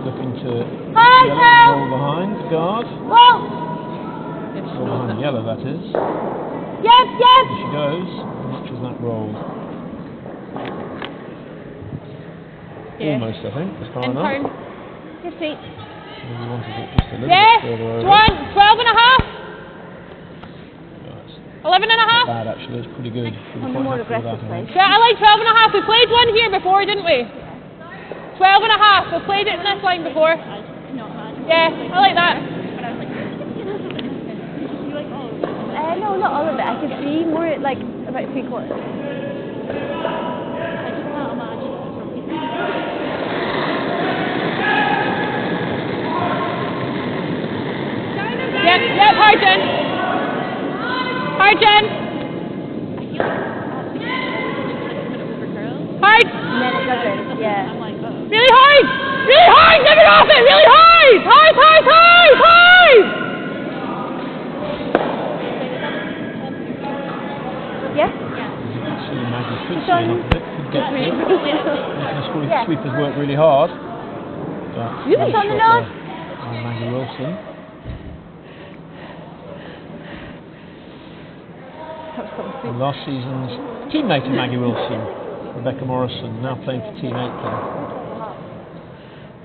Looking to yellow, roll behind, guard. Whoa! Roll behind yellow, that is. Yep, yep! There she goes. How much is that roll? Yeah. Almost, I think. That's far In enough. turn. Your seat. Maybe you wanted it just a little Yeah. bit further over. 12 and a half. Right. 11 and a half. Not bad, actually. It's pretty good. Pretty On the quite more happy with aggressive that, I think. side. Yeah, I like 12 and a half. We played one here before, didn't we? 12 and a half. We played it in this line before. Yeah, I like that. No, not all of it. I could see more like about 3/4. Yep, yep, hard, Jen. Hard, Jen. Hard. And then it doesn't, yeah. Really hard. Really hard. Never off it. Really hard. Hard, hard, hard, hard. Yeah? Actually, Maggie could It's see on- enough of it. Could get to it. The Yeah. sweepers work really hard. But It's on the nose. Maggie Wilson. And last season's teammate of Maggie Wilson, Rebecca Morrison, now playing for Team Aitken.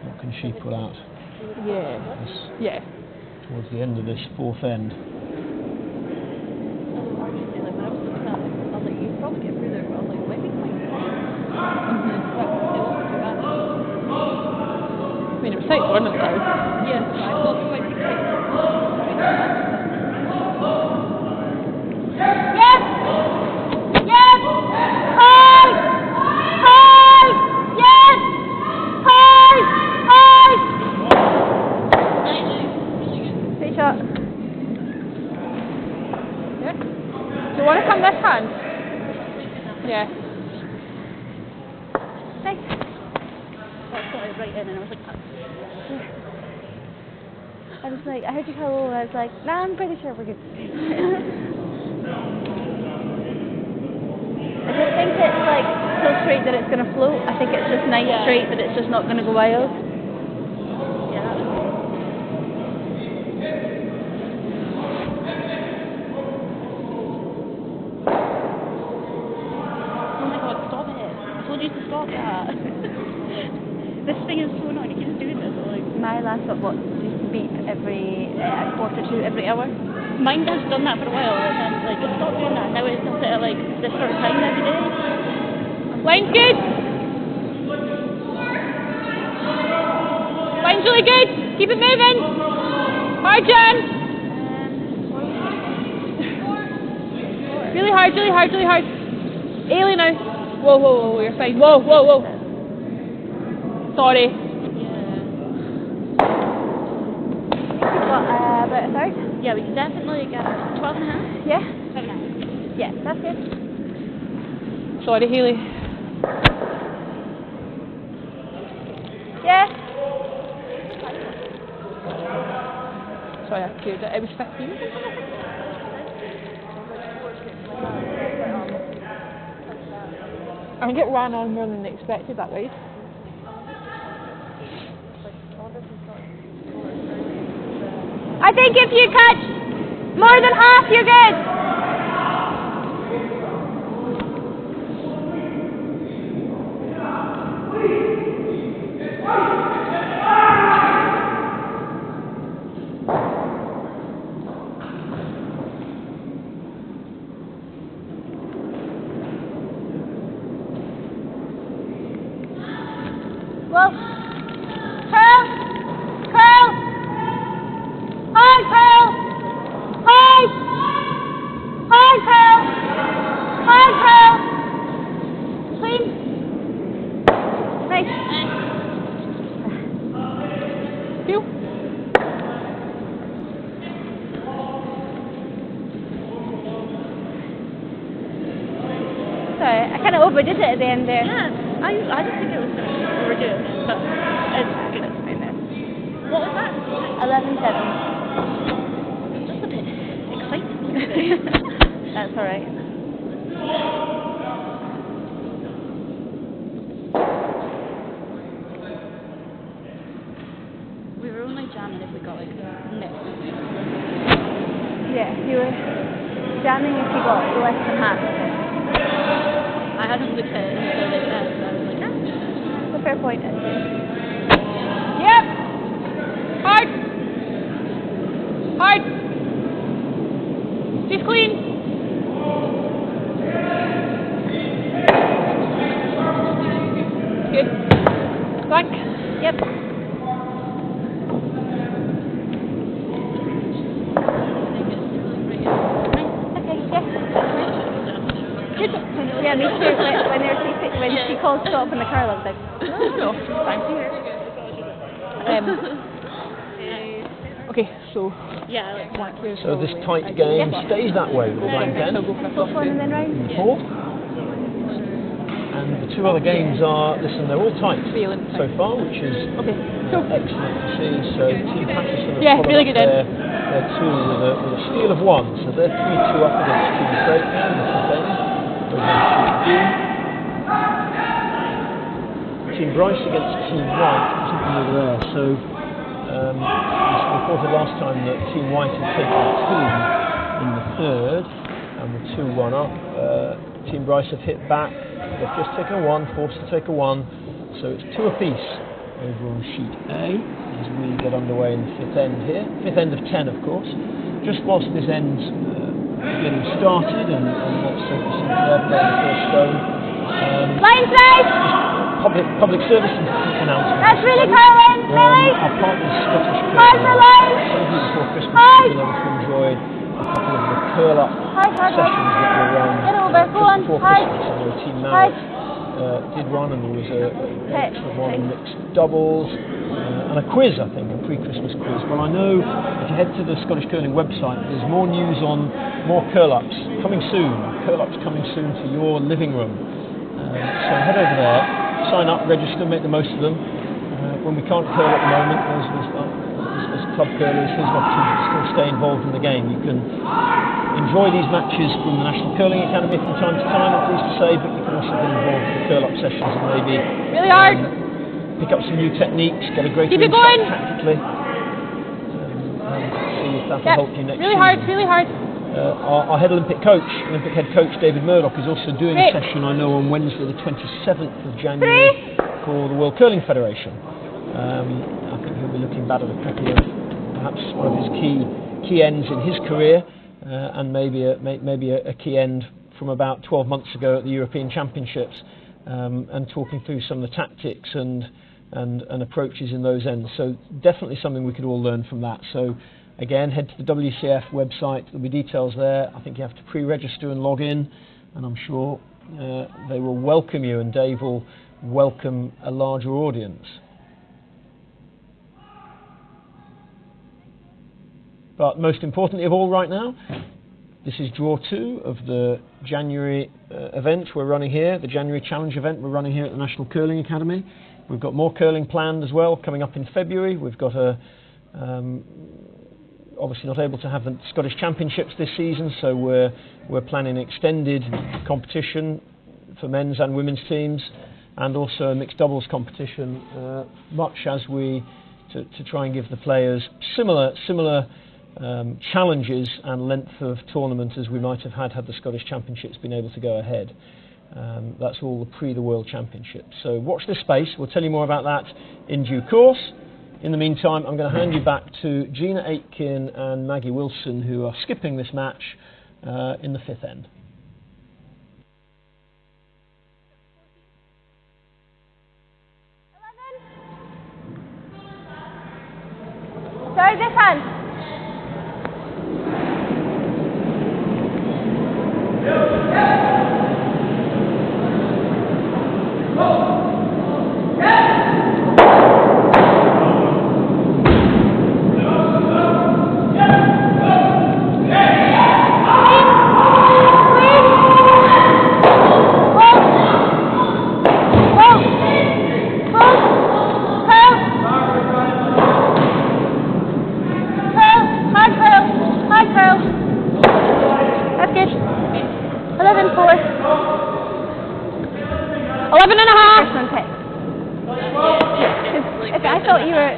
What can she pull out? Yeah. Yeah. Towards the end of this fourth end. I mean, it was tight, wasn't it? Yeah, I thought it might be tight. Yes! Yes! High! High! Yes! High! High! Great shot. Yeah. Do you want to come this hand? Yeah. Nice. That got it right in, and I was like, I was like, I heard you hello, and I was like, nah, I'm pretty sure we're good. I don't think it's like so straight that it's going to float. I think it's just nice straight that it's just not going to go wild. yeah, that was great. Oh my god, stop it. I told you to stop that. This thing is so annoying. It keeps doing this. Like, My laptop used to beep every quarter to every hour. mine has done that for a while, and then like, just stop doing that. Now it's set at like this sort of time every day. Line's good. Line's really good. Keep it moving. Hard, Jen. Really hard, really hard, really hard. Ailey now. Whoa, whoa, whoa, you're fine. Whoa, whoa, whoa. Sorry. Got about a third. Yeah, we can definitely get 12 and a half. Yeah? 7 and a half. Yeah, that's good. Sorry, Hayley. Yeah. Sorry, I cleared it. It was 15. I think it ran on more than expected that way. I think if you catch more than half, you're good. Well, curl, curl, high curl, high, high curl, high curl, clean, nice. Feel. Sorry, I kind of overdid it at the end there. Yeah, I just think it was overdoing it, but it's good. That's fine then. What was that? 11-7. Just a bit exciting. That's alright. We were only jamming if we got like nipped. Yeah, you were jamming if you got less than half. I hadn't looked at it until they said, so I was like, ah. That's a fair point, actually. Yep. Hard. Hard. She's clean. Good. Blank. Yep. Okay, yeah. Good. Yeah, me too. When she called stop in the car, I was like, No, thank you. Okay, so Yeah, like blank here. So this tight game stays that way with the blank end. So go for a fourth one and then round. In fourth. And the two other games are, listen, they're all tight Feeling so far, which is Okay, cool. excellent to see. So Team Patterson have Yeah, followed really up good end. their two with a steal of one. So they're 3-2 up against Team Breakdown. This is them. Team Bryce against Team White. Something over there. So it was reported last time that Team White had taken 2 in the third, and were 2-1 up. Team Bryce have hit back They've just taken a 1, forced to take a 1, so it's 2 apiece over on sheet A as we get underway in the 5th end here. 5th end of 10, of course. Just whilst this end's getting started, and let's focus on their play the first stone. Line straight! Public service announcement. That's really Colin, please! Our partners, Scottish Hard for line! before Christmas, we've been able to enjoy a couple of the curl-up sessions that were run Get over, go on, before hard. Christmas. I know Team Mallett did run, and there was one mixed doubles and a quiz, I think, a pre-Christmas quiz. Well, I know if you head to the Scottish Curling website, there's more news on more curl-ups coming soon. Curl-ups coming soon to your living room. So head over there, sign up, register, make the most of them. When we can't curl at the moment, as club curlers, here's an opportunity to still stay involved in the game. You can enjoy these matches from the National Curling Academy from time to time, I'm pleased to say, but you can also get involved in the curl-up sessions and maybe Really hard. pick up some new techniques, get a greater Keep it insight going. tactically, and see if that'll Yep. help you next Really season. hard, really hard. Our head Olympic head coach David Murdoch, is also doing a Great. session, I know, on Wednesday the 27th of January for the World Curling Federation. I think he'll be looking back at a couple of, perhaps one of his key ends in his career, and maybe a key end from about 12 months ago at the European Championships, and talking through some of the tactics and approaches in those ends. So definitely something we could all learn from that. So again, head to the WCF website, there'll be details there. I think you have to pre-register and log in, and I'm sure they will welcome you, and Dave will welcome a larger audience. But most importantly of all right now, this is draw 2 of the January event we're running here, the January Challenge event we're running here at the National Curling Academy. We've got more curling planned as well coming up in February. We've got obviously not able to have the Scottish Championships this season, so we're planning extended competition for men's and women's teams, and also a mixed doubles competition, much as we to try and give the players similar challenges and length of tournament as we might have had the Scottish Championships been able to go ahead. That's all the World Championships. So watch this space. We'll tell you more about that in due course. In the meantime, I'm going to hand you back to Gina Aitken and Maggie Wilson, who are skipping this match in the 5th end. Sorry, this hand.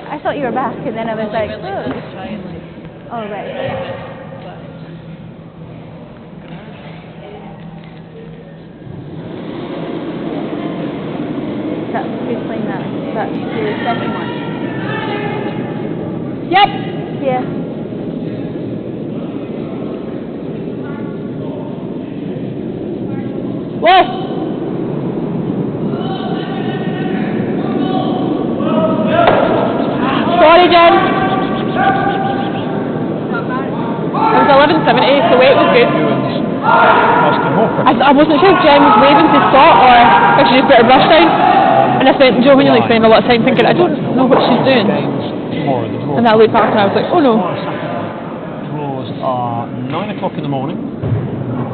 I thought you were back, and then I was like, oh right. Who's playing that? That's the second one. Yep. Yeah. Whoa. Sorry, Jen. It was 11:70, so weight was good. I wasn't sure if Jen was waving to stop or if she just put her brush down. And I said, Joe, when you like spending a lot of time thinking, I don't know what she's doing. And I looked back and I was like, oh no. Draws are 9 o'clock in the morning,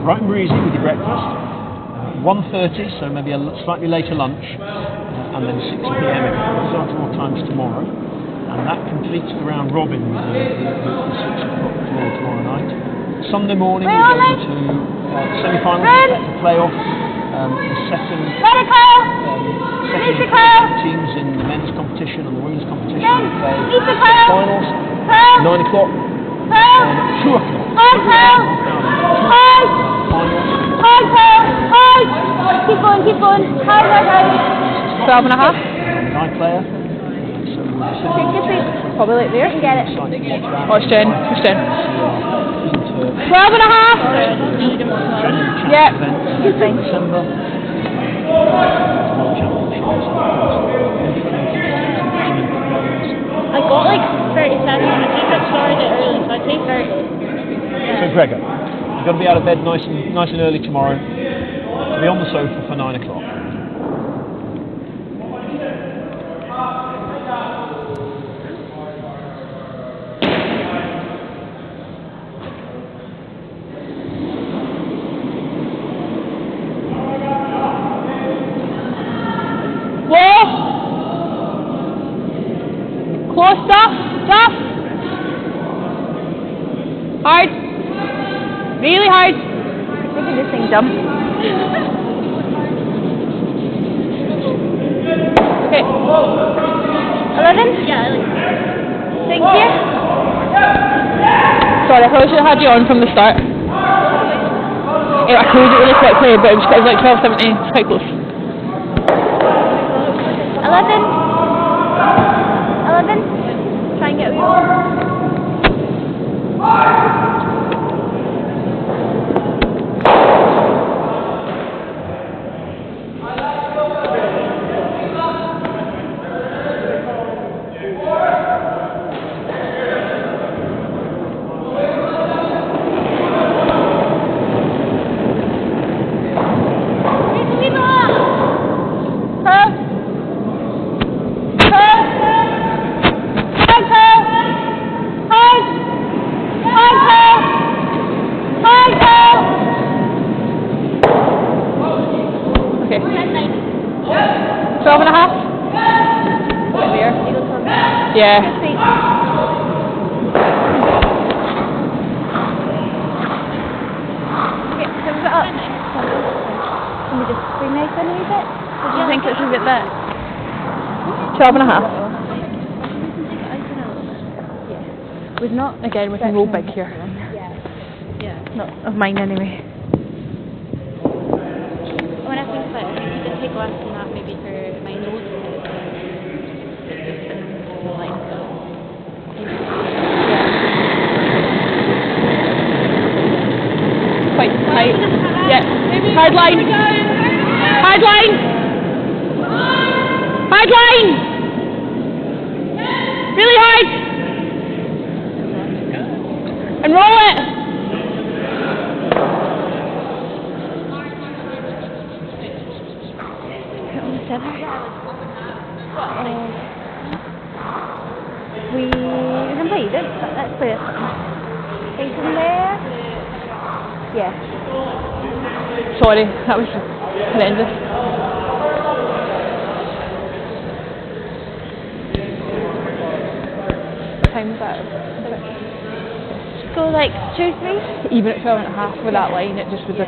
bright and breezy with your breakfast, 1:30, so maybe a slightly later lunch, and then 6 p.m. Those are draw times tomorrow. And that completes the round robin with the 6 o'clock draw tomorrow night. Sunday morning we're going to semi-finals, the playoff, the second teams in the men's competition and the women's competition will play semi-finals, 9 o'clock, and 2 o'clock. Keep going, keep going. Hard. 12 and a half. Nice player. Probably like there. Get it. Oh, it's Jen. It's Jen. 12 and a half. Yeah. Good thing. December. I got like 30 seconds. I think I started it early, so I'd say 30. So Gregor, you've got to be out of bed nice and early tomorrow to be on the sofa for 9 o'clock. Close stuff. Hard. Really hard. Making this thing jump. Okay. 11? Yeah, I like Thank you. Sorry, I probably should have had you on from the start. I closed it really quickly, but it was like 12:70. It's quite close. 11. Try and get a wheel. Okay. 12 and a half. There. Yeah. Okay, so we've got up. Can we just remake it a wee bit? Or do you think it's a bit there? 12 and a half. We've not. Again, we can roll big here. Not of mine anyway. when I think about it, I think you could take less than that maybe for my nose. Quite tight. Yeah. Hard line. Hard line. Hard line. Really hard. And roll it. We can play it. Let's play it. Aitken there. Yeah. Sorry, that was horrendous. Time's that? Go like 2, 3. Even at 12 and a half with that line, it just was a...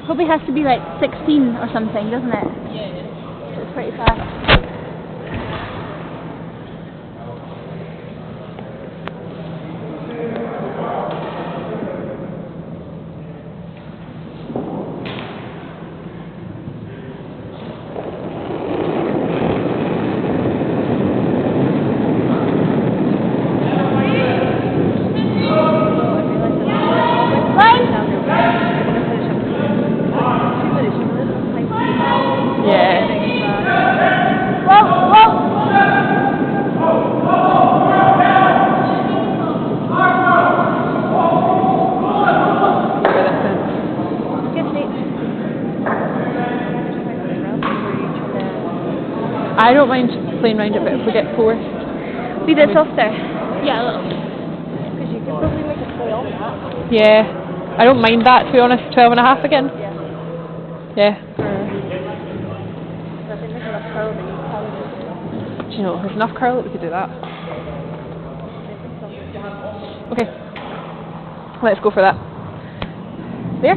Probably has to be like 16 or something, doesn't it? Yeah. It's pretty fast. I don't mind playing around it, but if we get forced... Be a bit softer. Yeah, a little bit. Because you could probably make it play on that. Yeah, I don't mind that, to be honest. 12 and a half again. Yeah. I think there's enough curl that you probably Do you know, there's enough curl that we could do that. Okay. Let's go for that. There.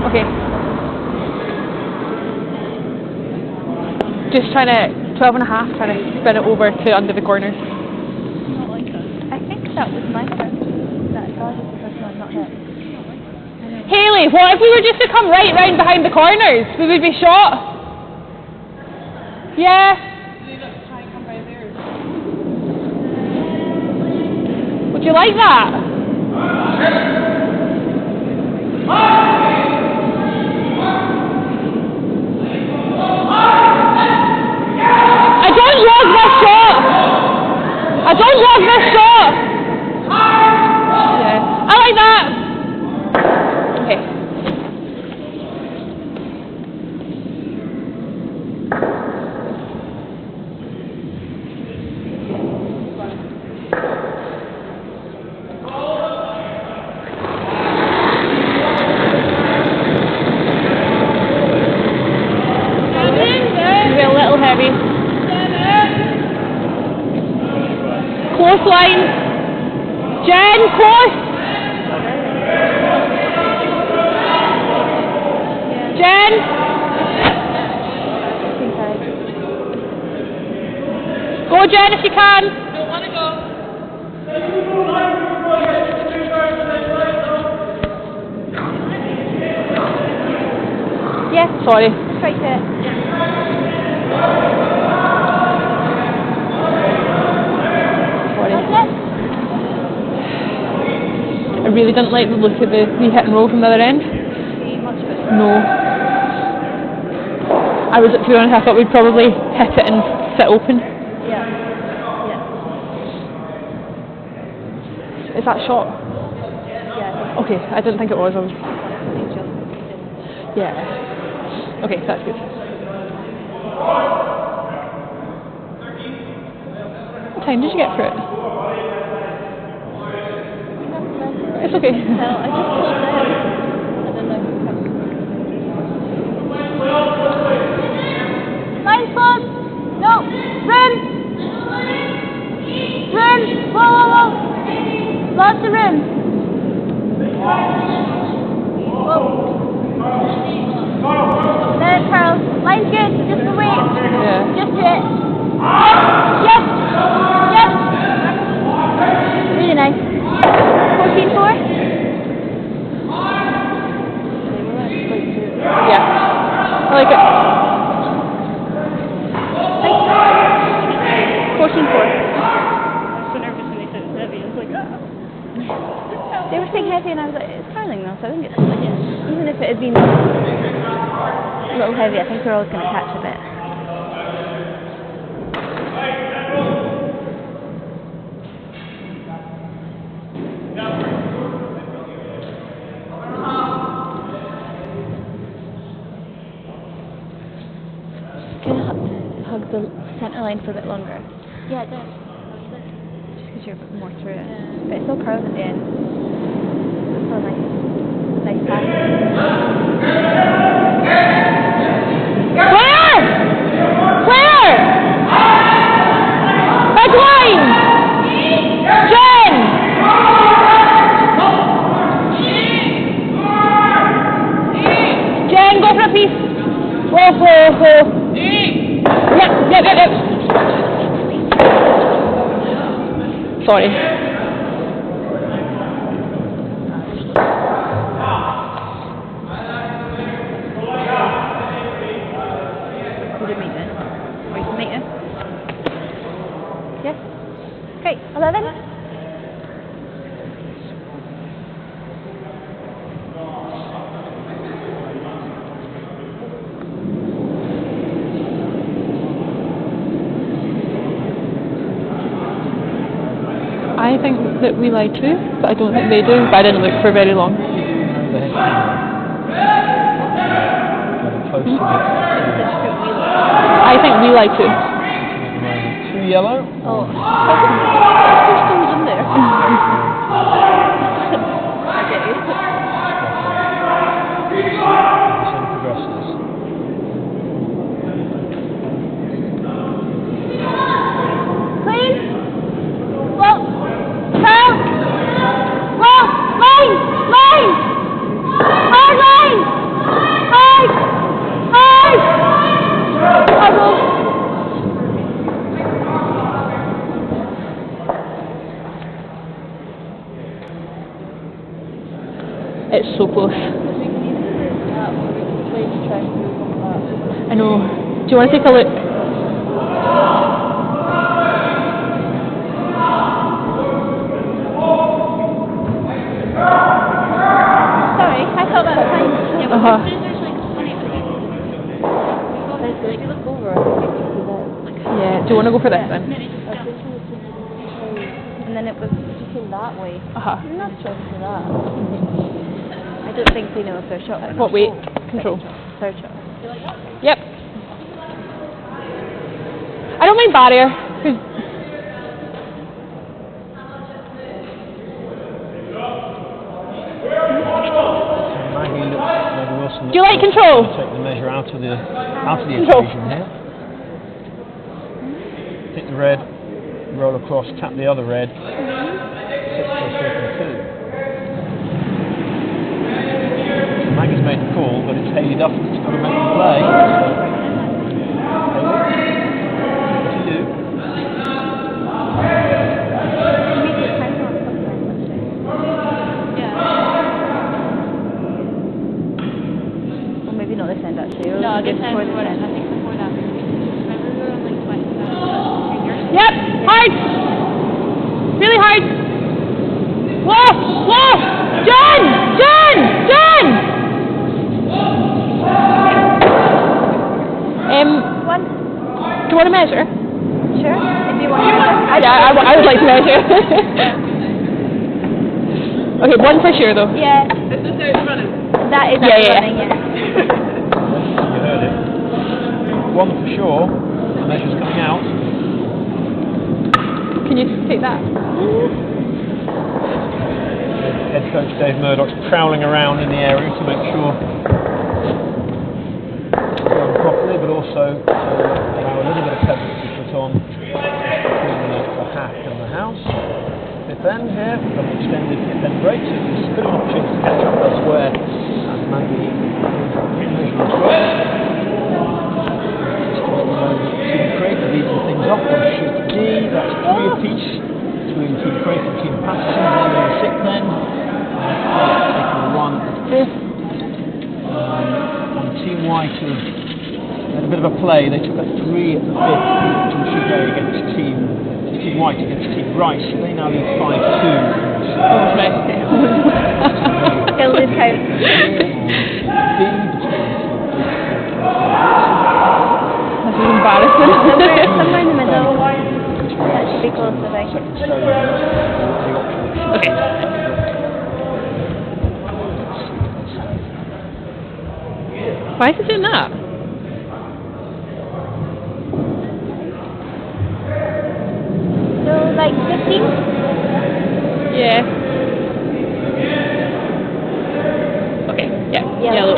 Okay. just trying to 12 and a half, trying to spin it over to under the corner. Not like that. I think that was my turn. That God was the first one, not him. Hayley, what if we were just to come right round behind the corners? We would be shot. Yeah. Would you like that? I don't love this shot. I don't love this shot. Yeah. I like that. Okay. Maybe a little heavy. Close line. Jen, close. Jen. Go, Jen, if you can. Don't want to go. Yeah, Sorry. just right to it. Sorry. That's it. I really didn't like the look of the hit and roll from the other end. See much of it. No. To be honest, I thought we'd probably hit it and sit open. Yeah. Yeah. Is that shot? Yeah. Okay, I didn't think it was. Yeah. Okay, that's good. What time did you get for it? It's okay. Well, I just pulled down. And then I kept... Line close. No. Room. Room. Whoa, whoa, whoa. Lots of room. Whoa. There, Charles. Line's good. Just for weight. Yeah. Just do it. Yes. Yes. Yes. Really nice. 14-4. Yeah. I like it. 14-4. I was so nervous when they said it's heavy. I was like, ah. They were saying heavy and I was like, it's curling though, so I think it's like, even if it had been a little heavy, I think we're always going to catch a bit. Can I hug the centre line for a bit longer? Yeah, it does. Just because you're a bit more through it. But it still curls at the end. It's still nice. Nice pass. Clear! Clear! Back line! Jen! Jen, go for a piece. Whoa, whoa, whoa. Yep. Sorry. We did meet this. We can meet it. Yes. Great. 11. I think that we lie too, but I don't think they do. But I didn't look for very long. I think we lie too. 2 yellow. Oh. There's still in there. Some progresses. Clean. Whoa. Curl. Whoa. Line. Line. Hard line. Hard. Hard. Hard. It's so close. I know. Do you want to take a look? Sorry, I thought that was fine. Yeah, but Uh-huh. there's like funny things. If you look over, Yeah. Do you want to go for this then? and then it was looking that way. Uh-huh. You're not sure for that. I don't think they know if they're shot. What weight? Control. Third shot. Yep. I don't mind barrier. 'Cause Maggie Wilson. Do you like control? Take the measure out of the Control. equation here. Hit the red, roll across, tap the other red. 6 plus 32. Maggie's made the call, but it's Hayley Duff that's got to make the play. Hayley, to you. Well, maybe not this end actually. Or No, this before time this before that. end. I think before that. Remember we were on like 20 Yep. Hard. Really hard. Whoa! Whoa! John! John! John! One. Do you want to measure? Sure. If you want to. Yeah, I would like to measure. Okay, one for sure though. Yeah. That is Yeah, yeah. running, yeah. You heard it. One for sure. The measure's coming out. Can you take that? Head coach Dave Murdoch's prowling around in the area to make sure it's going properly, but also to allow a little bit of pebble to put on between the hack and the house. Fifth end here, we've got an extended fifth end break, so it's a bit of an opportunity to catch up elsewhere as Maggie measures as well. Team Craig have evened things up on sheet D, that's 3 apiece between Team Craig and Team Patterson, then in the sixth end, taking the 1 at the fifth. On Team White have had a bit of a play, they took a 3 at the fifth to sheet A against Team White against Team Rice, they now lead 5-2. Oh, right. Still this house. This is embarrassing. Somewhere in the middle. That should be close, I think. Okay. Why is it doing that? So, like 15? Yeah. Okay, yeah. Yellow.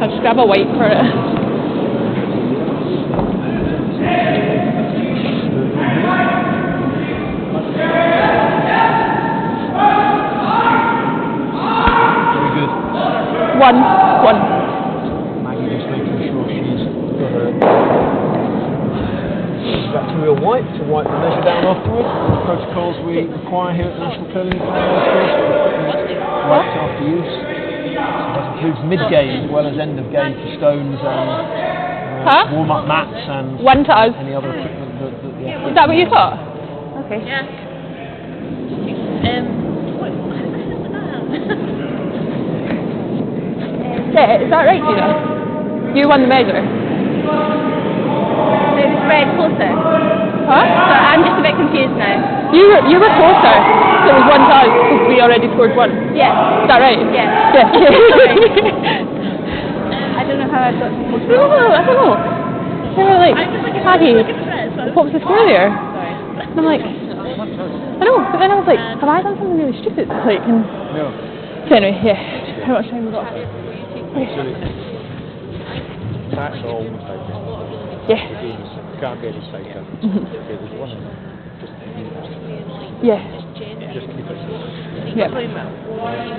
I'll just grab a white for it. Very good. One. Maggie just making sure she's got her. Back to real white to wipe the measure down afterwards. The protocols we require here at National Curling Federation. Wiped after use. That includes mid-game as well as end-of-game for stones and warm-up mats and One to us. any other equipment that the Is that what you thought? Okay. Yeah. What question was that? Yeah, is that right, Gina? You won the measure. So it was red closer. Huh? So I'm just a bit confused now. You were closer. So it was 1 to us because we already scored 1. Yeah. Is that right? Yeah. Yeah. I don't know how I've got to I don't know. They were like, Maggie, what was the score there? Sorry. And I'm like, I know, but then I was like, have I done something really stupid? Like, and No. so anyway, yeah. How much time we got? That's all we take. Yeah. Can't really say that. Mhm. There's one just Yeah. just keep it. Yeah.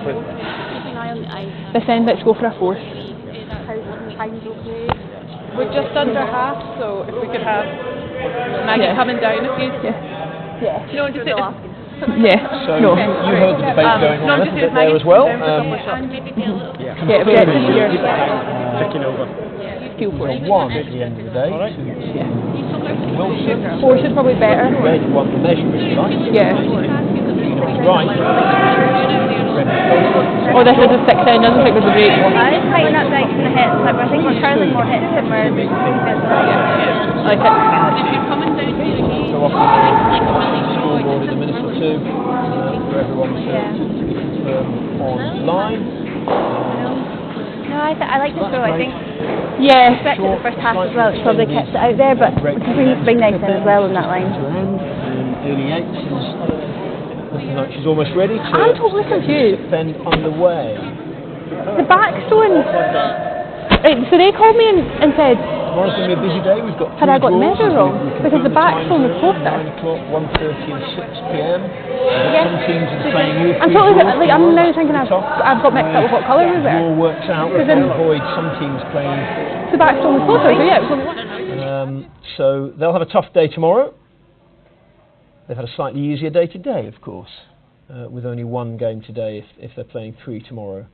Put This end, let's go for a 4th. We're just under half, so if we could have Maggie coming down a few. Yeah. Yeah. No, just Yeah. So No. you heard the debate going on a little bit there as well. Yeah, yeah, just here. Taking over. Feel for it. One at the end of the day. All right. Yeah. Wilson. Horse is probably better. Red won the measure, if you like. Yeah. Right. Oh, this is a 6 end. Doesn't think there's a break. I was fighting up Dykes in the hits, like I think we're curling more hits than we're I like it. Go off the scoreboard in a minute or two for everyone to confirm online. No, I like the throw, I think. Yeah. Respect the first half as well, it's probably kept it out there, but we can bring nice in as well on that line. Early eights is looking like she's almost ready to I'm totally confused. defend underway. The backstone. Right, so they called me and said, Tomorrow's going to be a busy day. We've got had I got the measure wrong? Because the backstone was closer. 9 o'clock, 1:30 and 6 p.m. Some teams are playing you. I'm totally like I'm now thinking I've got mixed up with what colour was there. It all works out to avoid some teams playing. The backstone was closer, so yeah, it was only one. So they'll have a tough day tomorrow. They've had a slightly easier day today, of course, with only one game today if they're playing 3 tomorrow.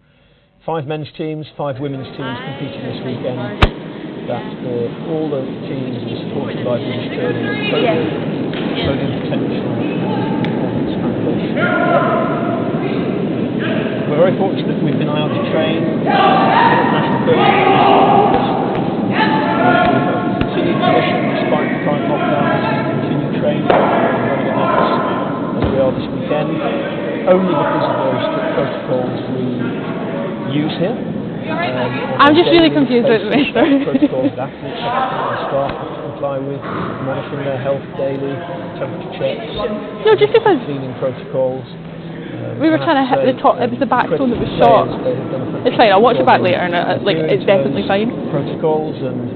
5 men's teams, 5 women's teams competing this weekend. That's for all the teams that are supported by British Curling and Podium Potential Performance Foundation. We're very fortunate we've been allowed to train international curling. Continued tradition despite the current lockdowns, continued training and running events as we are this weekend, only because of very strict protocols we use here. I'm just really confused with the protocols that athletes and staff have to comply with, monitoring their health daily, temperature checks, No, just because cleaning protocols. we were trying to hit the top, it was the backstone that was short. It's fine, I'll watch it back later and it's definitely fine. Protocols and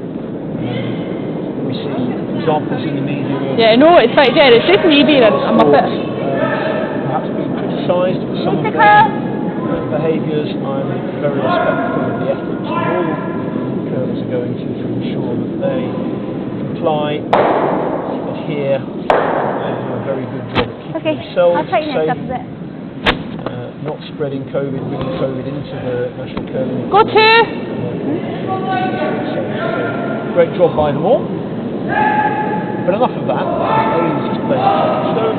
we see examples in the media of Yeah, no, it's fine, yeah, it's just me being a muppet. perhaps being criticised for some of their behaviours. I'm very respectful of the efforts that all curlers are going to ensure that they comply, adhere, and do a very good job of keeping themselves safe, not spreading COVID, bringing COVID into the national curling. Go to! So, great job by them all. But enough of that. Aiden's just playing a stone.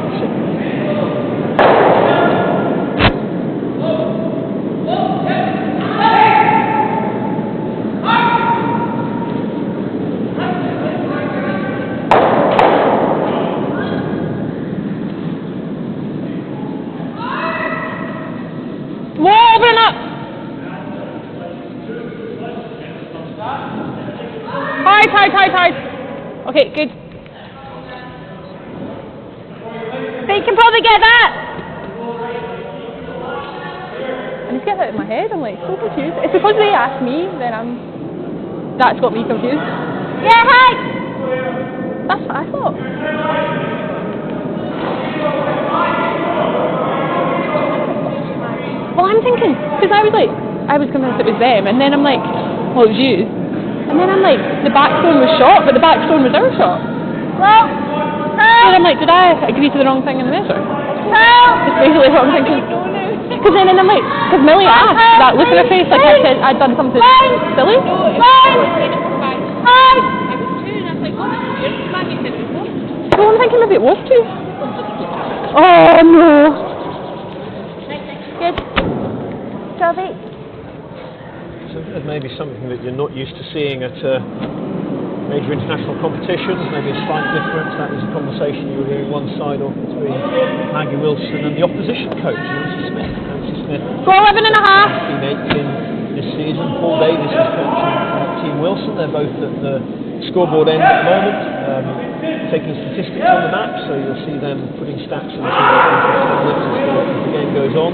Hide. Okay, good. They can probably get that! I just get that in my head, I'm like so confused. It's because they asked me, then that's got me confused. Yeah, hi! That's what I thought. Well, I'm thinking, because I was convinced it was them, and then I'm like, well, it was you. And then I'm like, the backstone was shot, but the backstone was our shot. Well, and I'm like, did I agree to the wrong thing in the measure? That's basically what I'm thinking. Because then I'm like, because Millie asked, that look at her face, like I said I'd done something silly. So I'm thinking maybe it was 2. Oh no. Good. 12-8. So there's maybe something that you're not used to seeing at major international competitions, maybe a slight difference. That was a conversation you were hearing one side of between Maggie Wilson and the opposition coach, Nancy Smith. Go 11 and a half. Team Aitken this season. Paul Davis is coaching Team Wilson. They're both at the scoreboard end at the moment, taking statistics on the map, so you'll see them putting stats into the game goes on.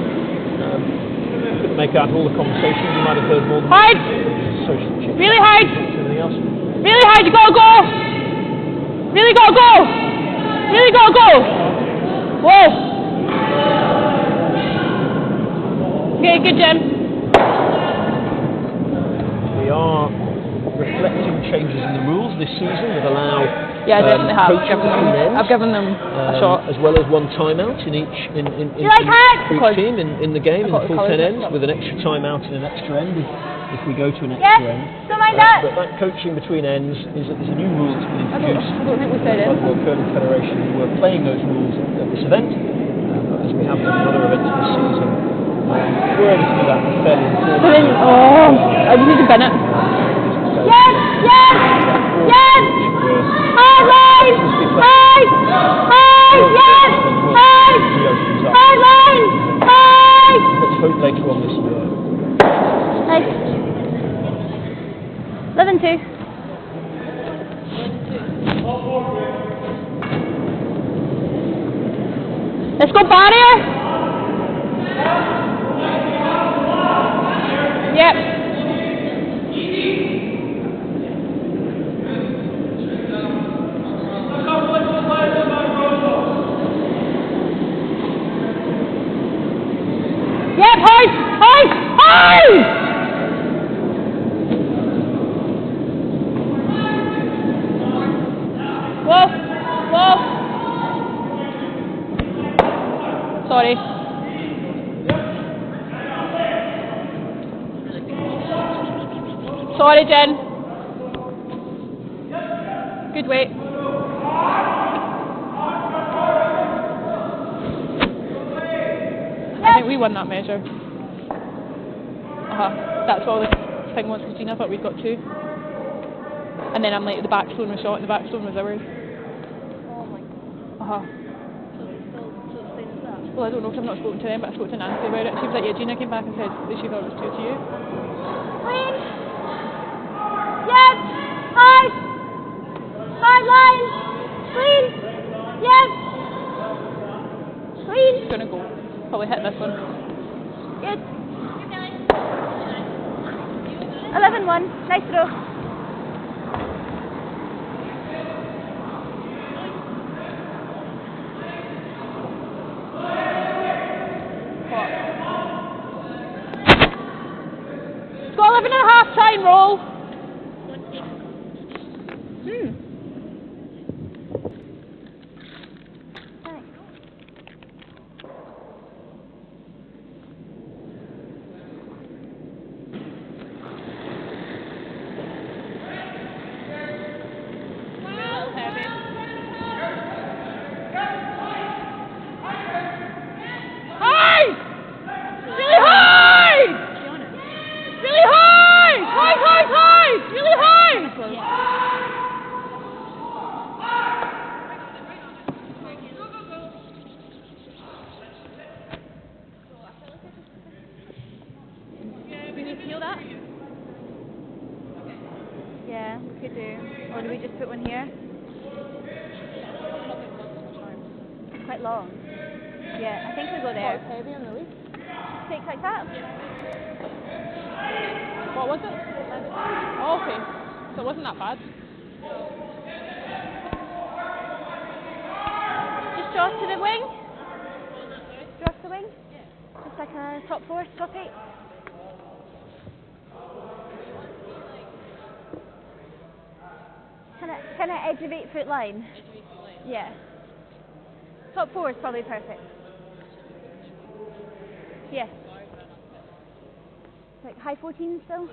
Couldn't make out all the conversations. You might have heard more than hide! Really hide! Anything else? Really hide! You gotta go! Really gotta go! Really gotta go! Whoa! Okay, good, Jen. We are reflecting changes in the rules this season that allow Yeah, I definitely have. coaching I've given them a shot. as well as one timeout in each for each team in the game in the full 10 ends, with an extra timeout and an extra end if we go to an extra end. But that coaching between ends is a new rule that's been introduced. I don't think we said it. By the World Curling Federation. We were playing those rules at this event, as we have done in other events this season. We're able to do that fairly informally. I just need to bin it. Let's hope later on this year. Nice. 11-2. Let's go barrier. Yep. Yep, hard. Whoa. Sorry. Sorry, Jen. Good weight. I think we won that measure. That's what the thing was, because Gina thought we'd got 2. And then I'm like, the backstone was shot and the backstone was ours. Oh my god. So it's still the same as that? Well, I don't know, because I've not spoken to them, but I spoke to Nancy about it. She was like, yeah, Gina came back and said that she thought it was 2 to you. Clean. Yes. Hard line. Clean. Yes. Clean. It's going to go. Probably hit this one. Good. 11-1. Nice throw. It's got 11.5 time roll. Yeah, we could do. Or do we just put one here? It's quite long. Yeah, I think we go there. It's heavy on the leaf. Take like that. What was it? Oh, okay. So it wasn't that bad. Just draw to the wing. Draw to the wing. Just like a top 4, top 8. Kind of edge of 8-foot line. Yeah. Top 4 is probably perfect. Yeah. Like high 14 still.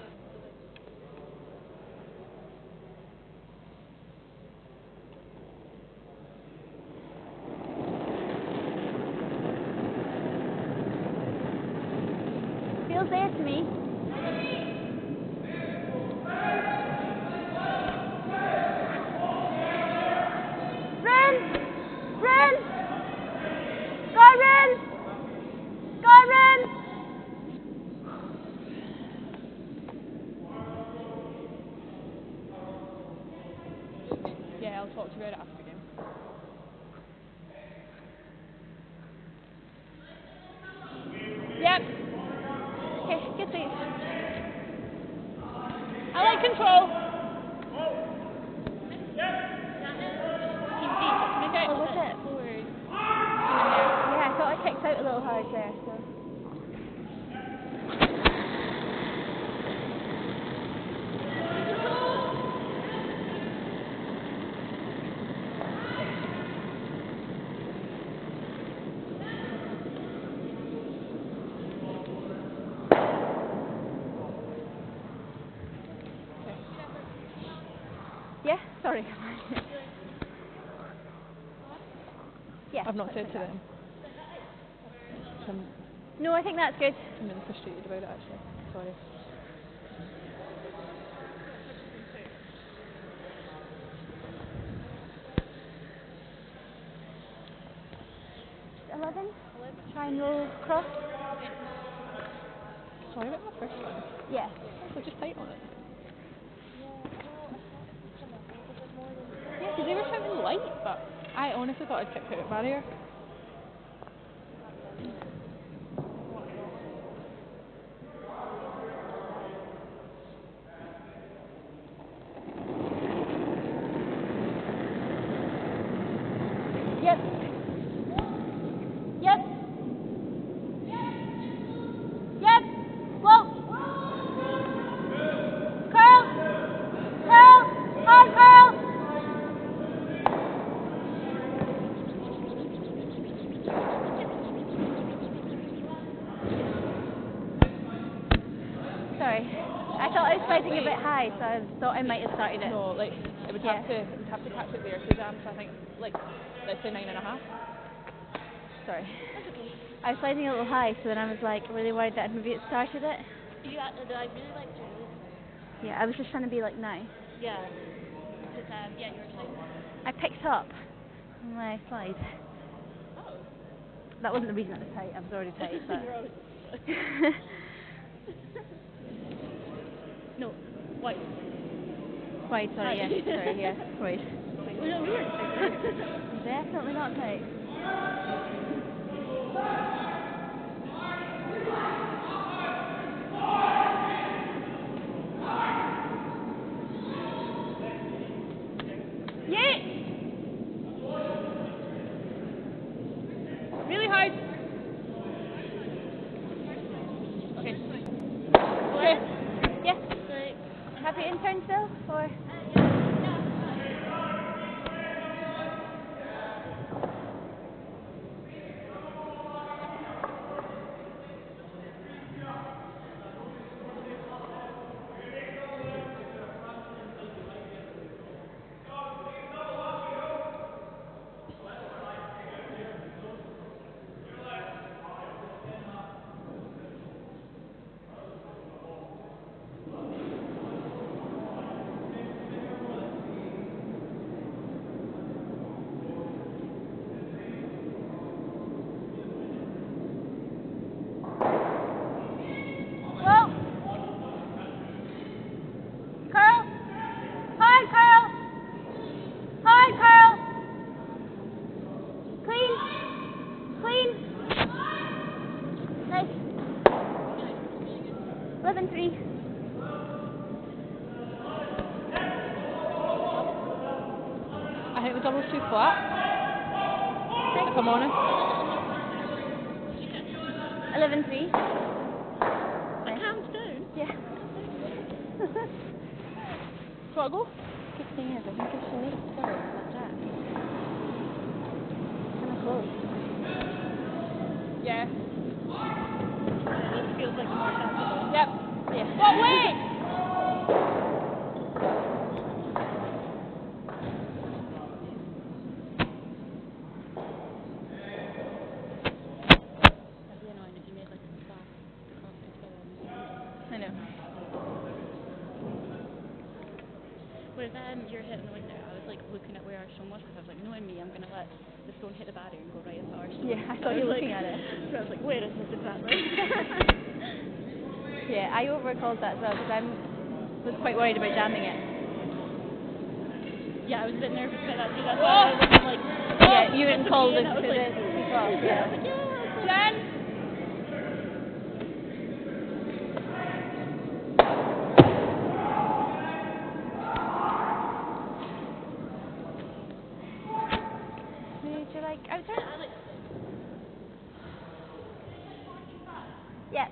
Feels there to me. Yeah, I'll talk to you about it after the game. Yep. Okay, good please. I like control. Oh, was it? Yeah, I thought I kicked out a little hard there. So. Sorry. Yeah. I've not let's said do to that. them. No, I think that's good. I'm really frustrated about it actually. Sorry. $11. Try and roll cross. Sorry about my first one. Yeah. So just tight on it. Yeah, Because they were shouting light, but I honestly thought I'd kicked out a barrier. Yep. Yep. Yep. Whoa. Curl. Curl. Hard curl. Sorry. I thought I was sliding a bit high, so I thought I might have started it. No, like it would have to catch it there. Because so I think like let's say 9.5. Sorry. I was sliding a little high, so then I was like really worried that maybe it started it. I really liked your release. Yeah, I was just trying to be like now. Yeah. Because, yeah, you were trying. I picked up on my slide. Oh. That wasn't the reason it was tight. I was already tight, but. You're always No, white. Wide, sorry, yeah. Sorry, yeah. Wide. Oh, no, we were tight. Definitely not tight. Yeah. Really hard. Okay. Okay. Yeah. Happy intern still? Or? Whoa. Curl. Hard curl. Hard curl. Clean. Clean. Nice. 11-3. I think the double's too flat. If I'm honest. 11-3. Hands down. Yeah. So I go? Good thing is, I think if she makes double like that, kind of close. Yeah. This feels like more sensible. Yep. Yeah. What way? That'd be annoying if you made like a fast coffee together on the sand. I know. With your hit in the window, I was like looking at where our stone was because I was like, knowing me, I'm going to let the stone hit the barrier and go right into our stone. Yeah, I saw you looking at it. So I was like, where is this exactly? Yeah, I overcalled that as well because I was quite worried about jamming it. Yeah, I was a bit nervous about that too. That's why I wasn't like. Yeah, you didn't call the I was like, kickoff. yeah. I Yeah. was like, yeah. Jen? Would you like outside? Yeah.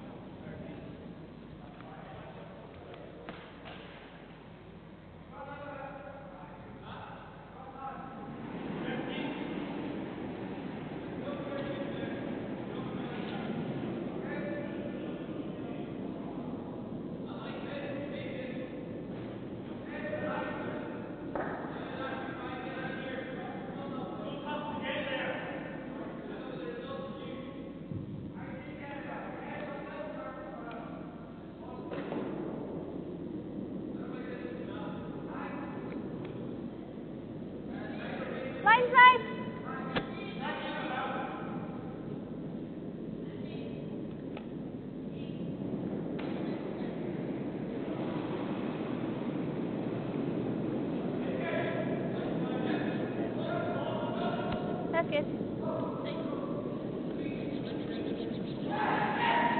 That's good.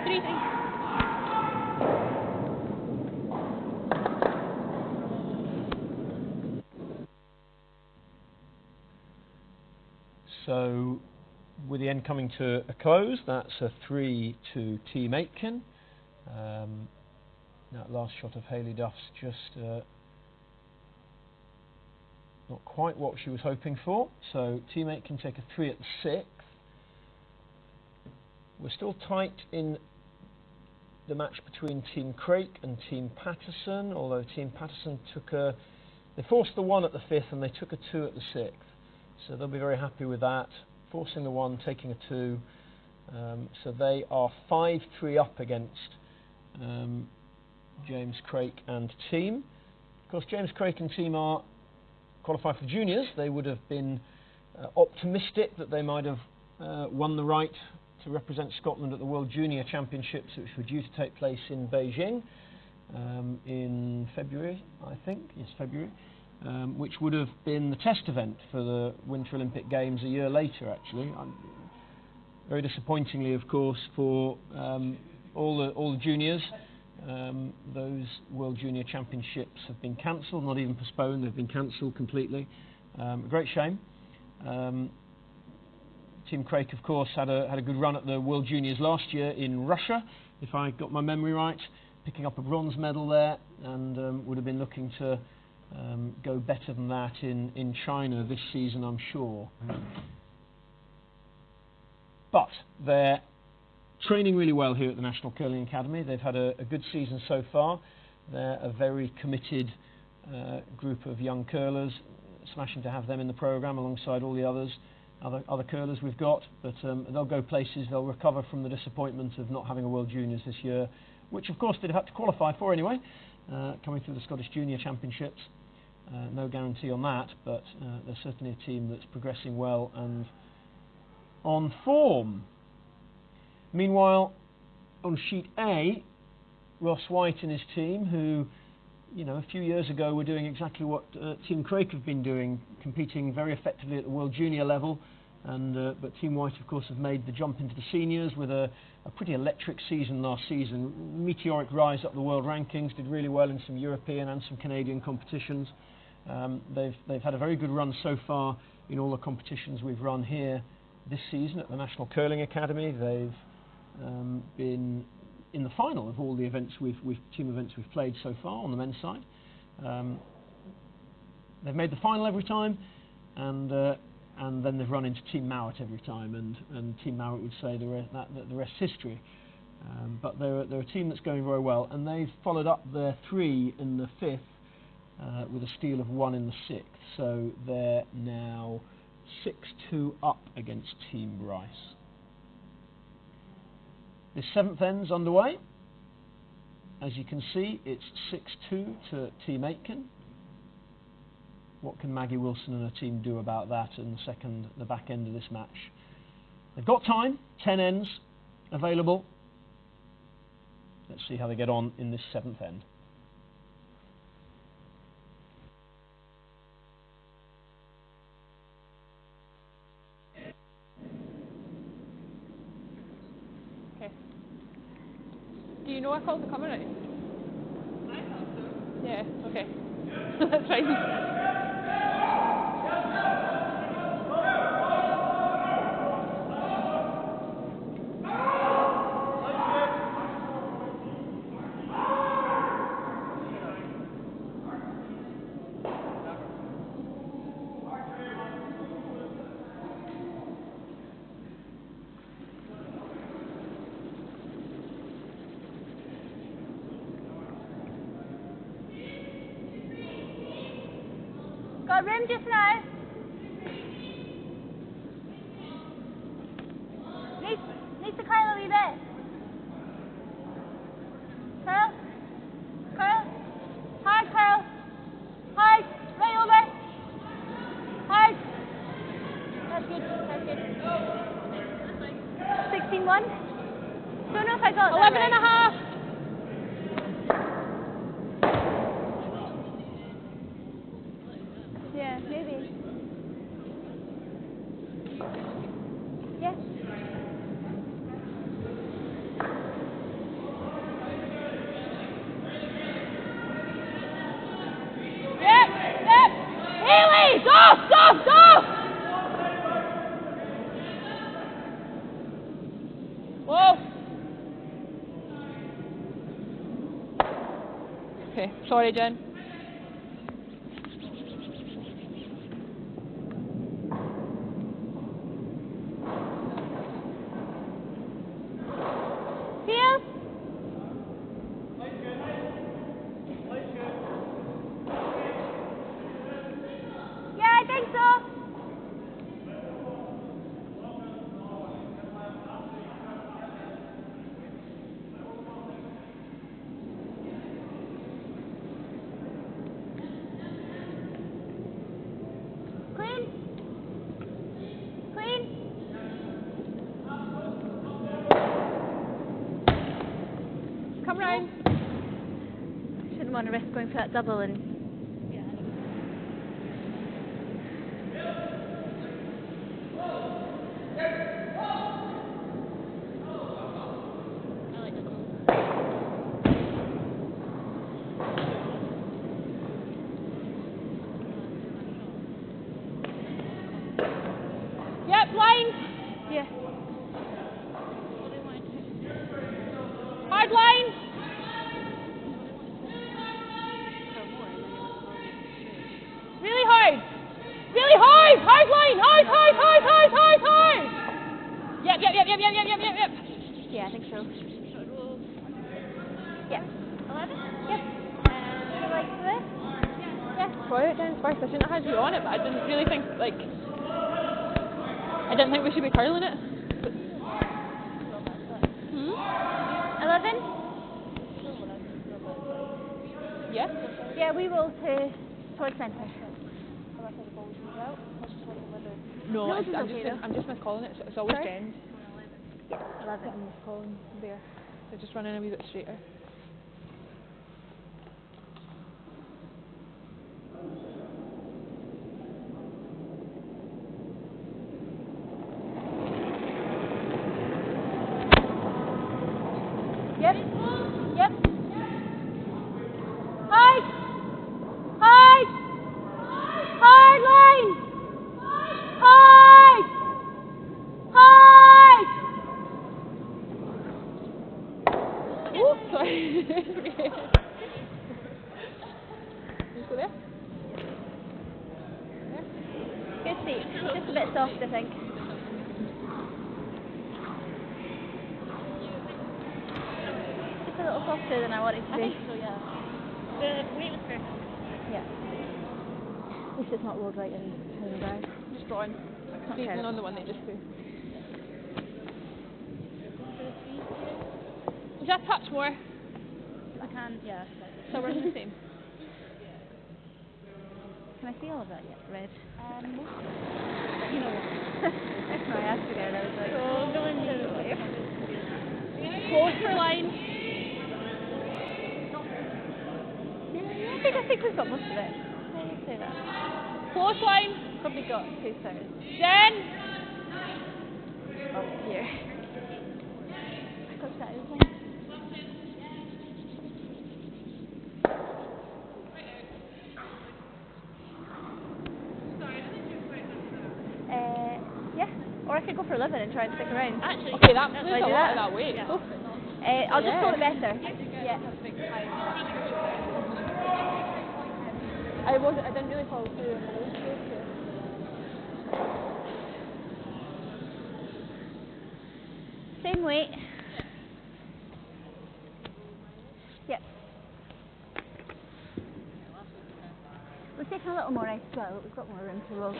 3. So, with the end coming to a close, that's a 3 to Team Aitken. That last shot of Hayley Duff's just not quite what she was hoping for. So, Team Aitken take a 3 at the 6th. We're still tight in the match between Team Craik and Team Patterson, although Team Patterson they forced the 1 at the 5th and they took a 2 at the 6th. So they'll be very happy with that, forcing the 1, taking a 2. So they are 5-3 up against James Craik and team. Of course, James Craik and team are qualified for juniors. They would have been optimistic that they might have won the right to represent Scotland at the World Junior Championships, which were due to take place in Beijing in February, I think. Yes, February. Which would have been the test event for the Winter Olympic Games a year later, actually. Very disappointingly, of course, for all the juniors. Those World Junior Championships have been cancelled, not even postponed, they've been cancelled completely. A great shame. Team Craik, of course, had a good run at the World Juniors last year in Russia, if I got my memory right, picking up a bronze medal there, and would have been looking to go better than that in China this season, I'm sure. But they're training really well here at the National Curling Academy. They've had a good season so far. They're a very committed group of young curlers. Smashing to have them in the programme alongside all the other curlers we've got. But they'll go places. They'll recover from the disappointment of not having a World Juniors this year, which of course they'd have to qualify for anyway, coming through the Scottish Junior Championships. No guarantee on that, but they're certainly a team that's progressing well and on form. Meanwhile, on sheet A, Ross White and his team, who, a few years ago were doing exactly what Team Craik have been doing, competing very effectively at the World Junior level, and but Team White, of course, have made the jump into the seniors with a pretty electric season last season. Meteoric rise up the world rankings, did really well in some European and some Canadian competitions. They've had a very good run so far in all the competitions we've run here this season at the National Curling Academy. They've been in the final of all the events team events we've played so far on the men's side. They've made the final every time, and then they've run into Team Mowat every time, and Team Mowat would say the rest's history. But they're a team that's going very well, and they've followed up their 3 in the 5th with a steal of 1 in the 6th, so they're now 6-2 up against Team Bryce. The 7th end's underway. As you can see, it's 6-2 to Team Aitken. What can Maggie Wilson and her team do about that in the back end of this match? They've got time, 10 ends available. Let's see how they get on in this 7th end. Do you know what calls are coming out? I thought so. Yeah, okay. That's fine. Got room just now. Needs to curl a wee bit. Curl. Curl. Hard curl. Hard. Right over. Hard. That's good. That's good. 16-1. Don't know if I got 11 that and a right. half. Yeah, maybe. Okay, sorry, Jen. Field. Yeah, I think so. Clean. Clean. Come round. Shouldn't want to risk going for that double and. Yep, line. Yeah. Hard line. Really hard. Really hard. Hard line. Hard. Yep. Yeah, I think so. Yeah. 11? Yep. Like this? Yeah, try it down first. I shouldn't have had you on it, but I didn't really think, like, I didn't think we should be curling it. But, 11? yeah. Yeah, we roll towards centre. No, No, I'm this is okay just miscalling it. It's always Sorry? Jen's. Yeah, 11. I'm miscalling there. So just running a wee bit straighter. Yep. Yep. Hard. Hard. Hard line. Hard. Hard. Oh, sorry. Okay. Just go there. Good seat. Just a bit soft, I think. Just a little softer than I wanted to I be. think so, yeah. The weight was perfect. Yeah. At least it's not rolled right in the bag. Just drawing. Sneezing terrible. on the one they just threw. Just touch more. I can, yeah. So we're the same. Can I see all of that yet? Red. You know what? That's my ass again. I was like, So going to Close for line. I think we've got most of it. I would say that. Close line. Probably got 2/3. Jen. Oh, here. Coach, that is one. Yeah. Or I could go for 11 and try and stick around. actually. Okay, that Shall moves I a do lot that? of that weight. Yeah. Oh. I'll just Yeah. hold it better. Yeah. I didn't really follow through on the whole stroke here. Same weight. Yep. We're taking a little more ice as well. We've got more room to roll.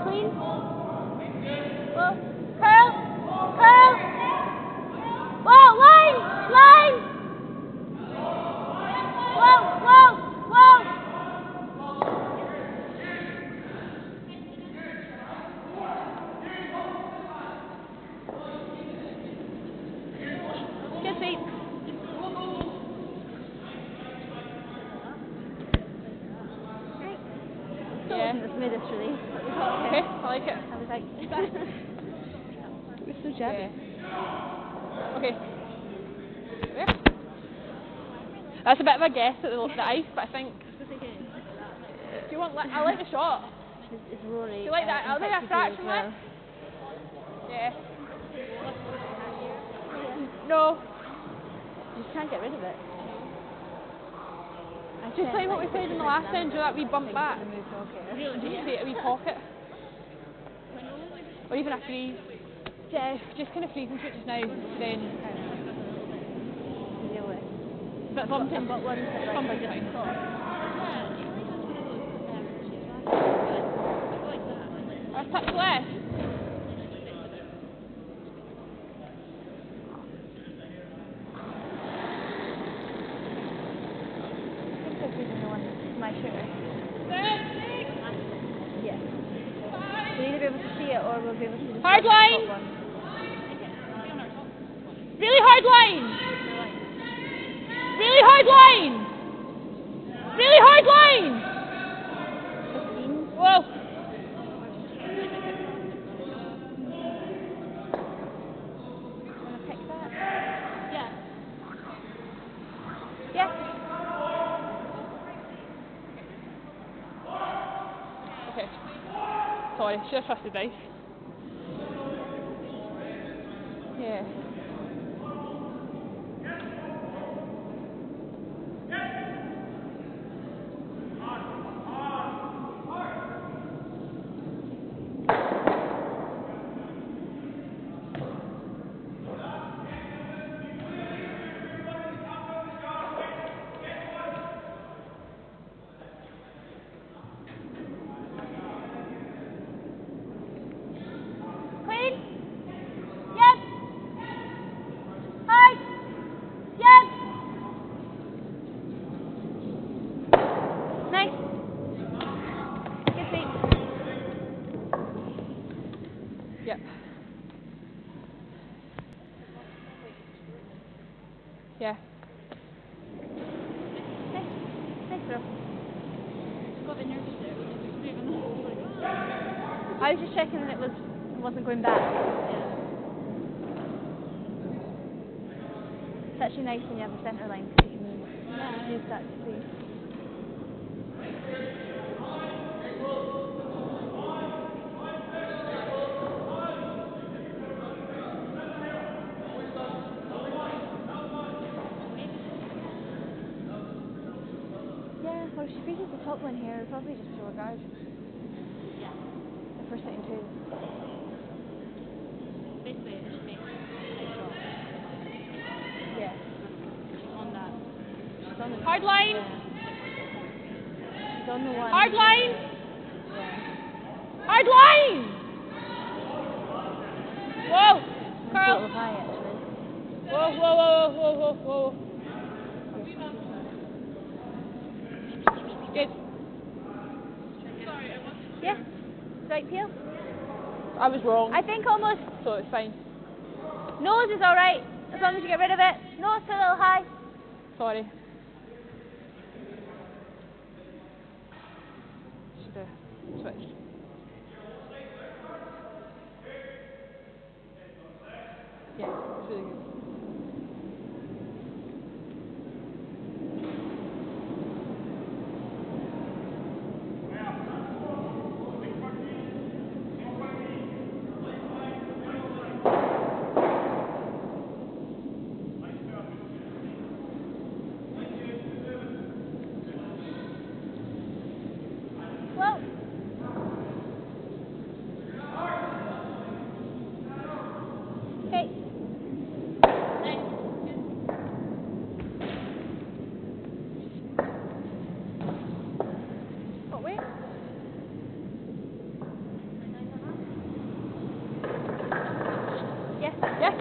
Clean. Whoa. Curl. Curl. Whoa, line. Line. Whoa, whoa, whoa. Good feet. Right. Still Yeah. wasn't the smoothest release. But we got Okay, I like it. I was like, It's so shabby. Okay. That's a bit of a guess at the ice, but I think. Do you want? I like the shot. Is Rory? Do you like that? I'll take a fraction well. Yeah. No. You can't get rid of it. Just like what we played in the last end, do that wee bump back. And just create a wee pocket. Or even a freeze. Yeah, just kind of freezing switches now, then. But bumping, but one bumping fine. That's touch left. My shooter. Yeah. We'll either be able to see it or we'll be able to just hard watch line. the top one. Really hard line. Really hard line. Really hard line. 15. Whoa. Wanna pick that? Yeah. Yeah. Okay. Sorry, should have trusted dice. Yeah. Clean. Yep. Hi. Yep. Nice. Good feet. Yep. Yeah. Nice throw. Got a bit nervous there. I was just checking that it wasn't going back. It's actually nice when you have a centre line because you can use that to see. Yeah, well, if she freezes the top one here, it'll probably just show a guard. Yeah. If we're sitting two. Basically, it should make nice shot. Yeah. She's on that. She's on the Hard line. She's on the one. Hard line. Yeah. Hard line. Whoa. It's a Carl. little high actually. Whoa, whoa, whoa, whoa, whoa, whoa. Good. Yeah. Right, Peel? I was wrong, I think almost so it's fine. nose is alright, as long as you get rid of it. Nose a little high. Sorry. Should have switched. Yeah, it's really good. Well. Okay. What way? Yeah. Yeah.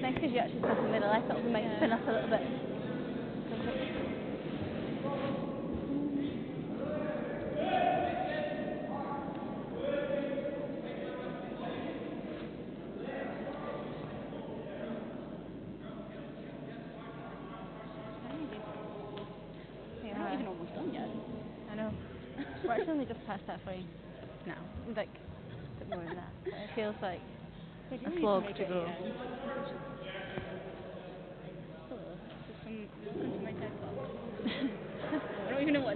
Nice because you actually stood in the middle. I thought we might spin us a little bit. We're not even almost done yet. I know. We're actually only just past halfway now. Like, a bit more than that. But it feels like But you a need slog make to it go. end.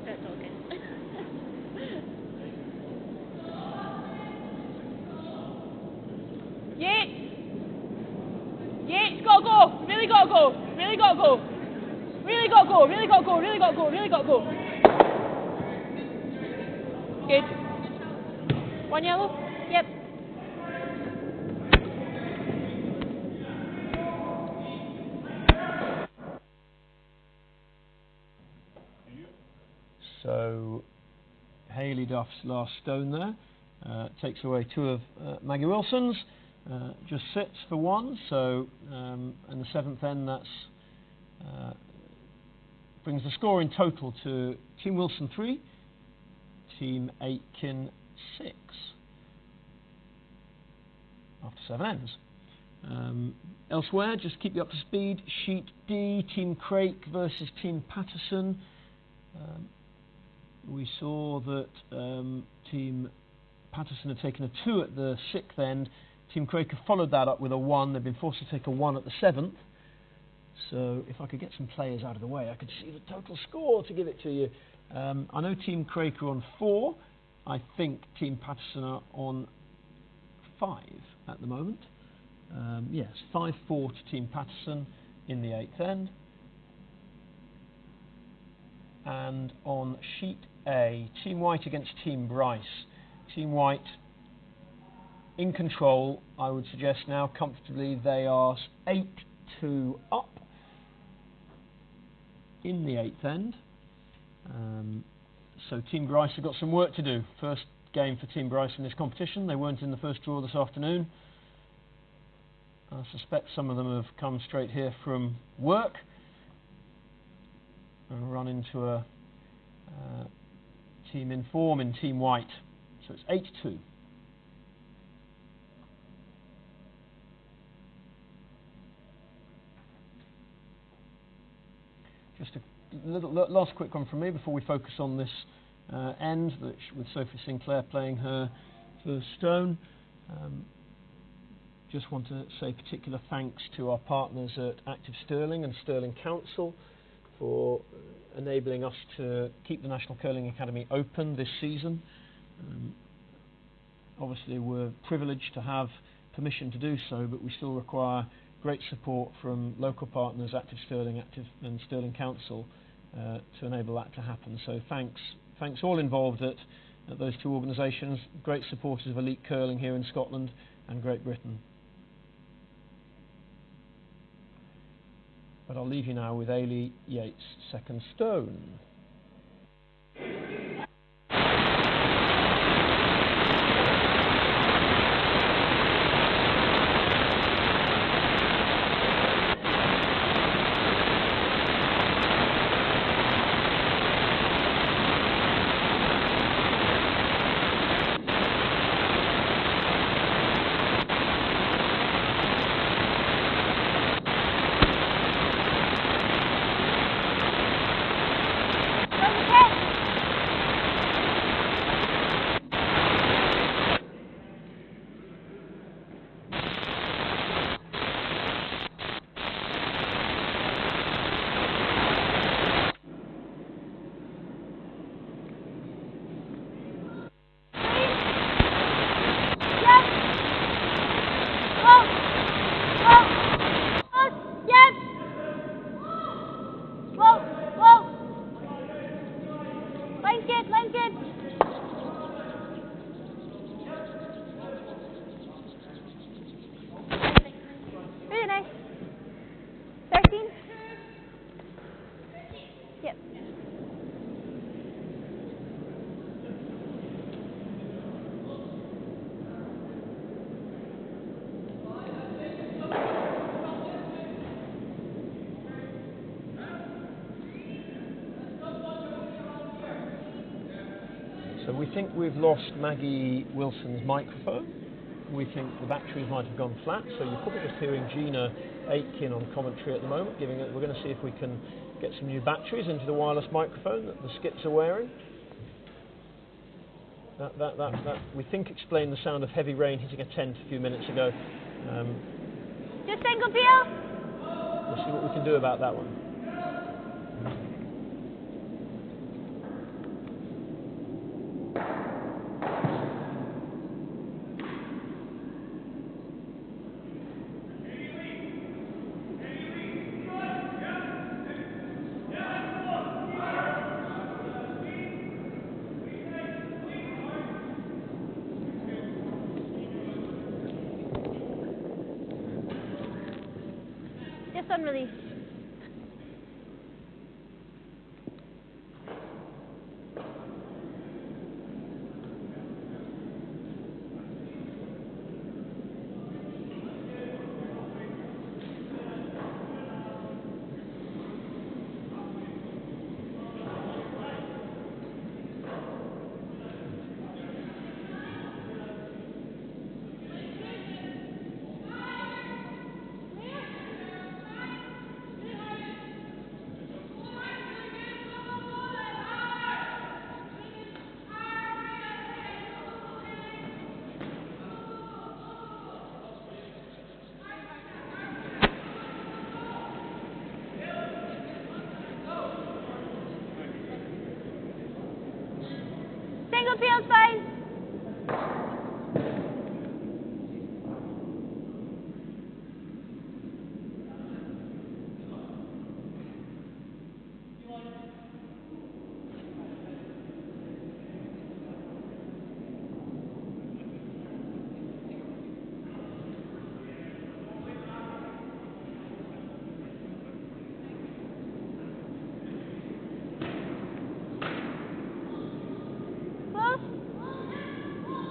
start talking. Yates, gotta go. Really gotta go. Really gotta go. Really gotta go. Really gotta go. Really gotta go. Really gotta go. Good. One yellow? Yep. So Hayley Duff's last stone there takes away two of Maggie Wilson's, just sits for one, so in the seventh end that's brings the score in total to Team Wilson 3, Team Aitken 6 after 7 ends. Elsewhere, just to keep you up to speed, Sheet D, Team Craik versus Team Patterson. We saw that Team Patterson had taken a 2 at the 6th end. Team Craik have followed that up with a 1. They've been forced to take a 1 at the 7th. So if I could get some players out of the way, I could see the total score to give it to you. I know Team Craik are on 4. I think Team Patterson are on 5 at the moment. Yes, 5-4 to Team Patterson in the 8th end. And on Sheet A, Team White against Team Bryce. Team White in control, I would suggest now comfortably. They are 8-2 up in the 8th end. So Team Bryce have got some work to do. First game for Team Bryce in this competition. They weren't in the first draw this afternoon. I suspect some of them have come straight here from work and run into a team in form in Team White. So it's 8-2. Just a last quick one from me before we focus on this end, with Sophie Sinclair playing her first stone. Just want to say particular thanks to our partners at Active Stirling and Stirling Council for enabling us to keep the National Curling Academy open this season. Obviously we're privileged to have permission to do so, but we still require great support from local partners, Active Stirling, and Stirling Council, to enable that to happen. So thanks all involved at those two organisations, great supporters of elite curling here in Scotland and Great Britain. But I'll leave you now with Ailey Yates' second stone. So we think we've lost Maggie Wilson's microphone. We think the batteries might have gone flat, so you're probably just hearing Gina Aitken on commentary at the moment. We're going to see if we can get some new batteries into the wireless microphone that the skips are wearing. That we think explained the sound of heavy rain hitting a tent a few minutes ago. Just single field. We'll see what we can do about that one. Just on release. Single field's fine. Close.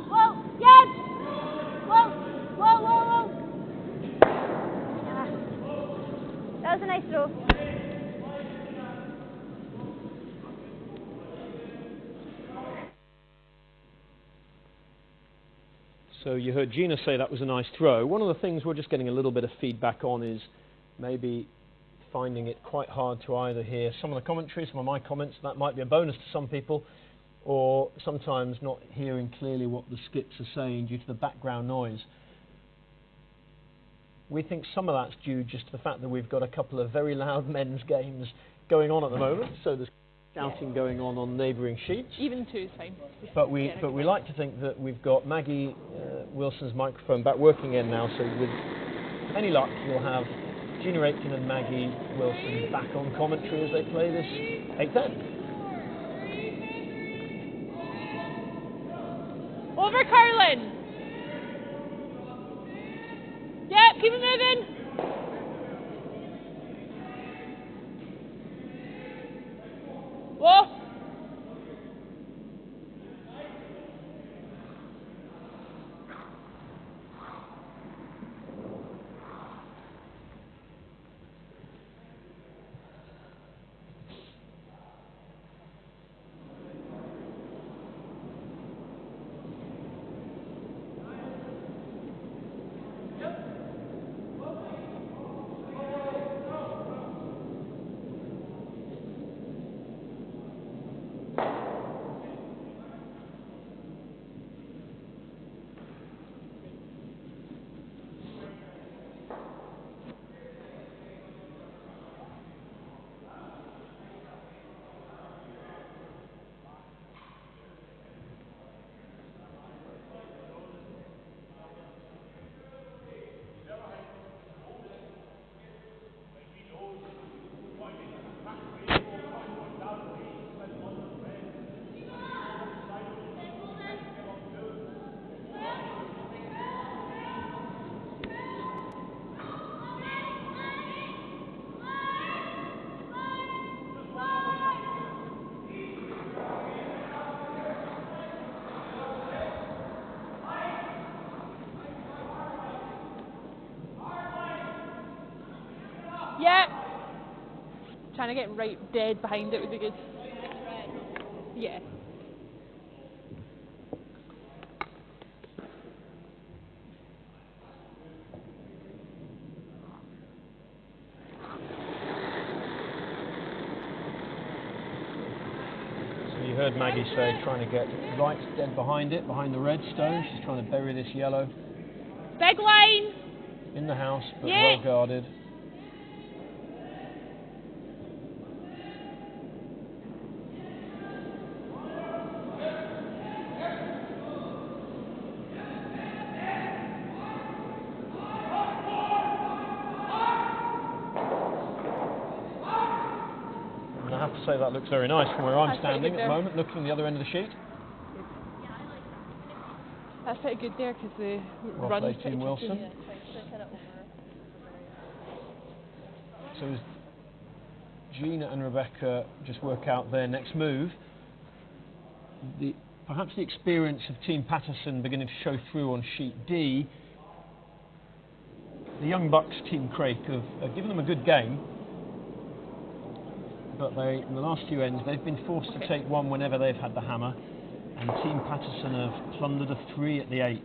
Whoa, yes. Whoa, whoa, whoa, whoa. Yeah. That was a nice throw. So you heard Gina say that was a nice throw. One of the things we're just getting a little bit of feedback on is maybe finding it quite hard to either hear some of the commentary, some of my comments. That might be a bonus to some people, or sometimes not hearing clearly what the skips are saying due to the background noise. We think some of that's due just to the fact that we've got a couple of very loud men's games going on at the moment, so there's shouting going on neighbouring sheets. Even 2 is fine. But we like to think that we've got Maggie Wilson's microphone back working again now, so with any luck you'll have Gina Aitken and Maggie Wilson back on commentary as they play this 8-10. Over Carlin. Yep, keep it moving. Whoa. Yep. Trying to get right dead behind it would be good. Yeah. So you heard Maggie say trying to get right dead behind it, behind the red stone. She's trying to bury this yellow. Big line. In the house, but Yeah. well guarded. to say that looks very nice from where I'm That's pretty standing good at the there. moment, looking at the other end of the sheet. That's pretty good there because the Well run played, is pretty Team tricky. Wilson. So as Gina and Rebecca just work out their next move, perhaps the experience of Team Patterson beginning to show through on sheet D. The young Bucks, Team Craig, have given them a good game, but in the last few ends they've been forced to take one whenever they've had the hammer, and Team Patterson have plundered a 3 at the 8th.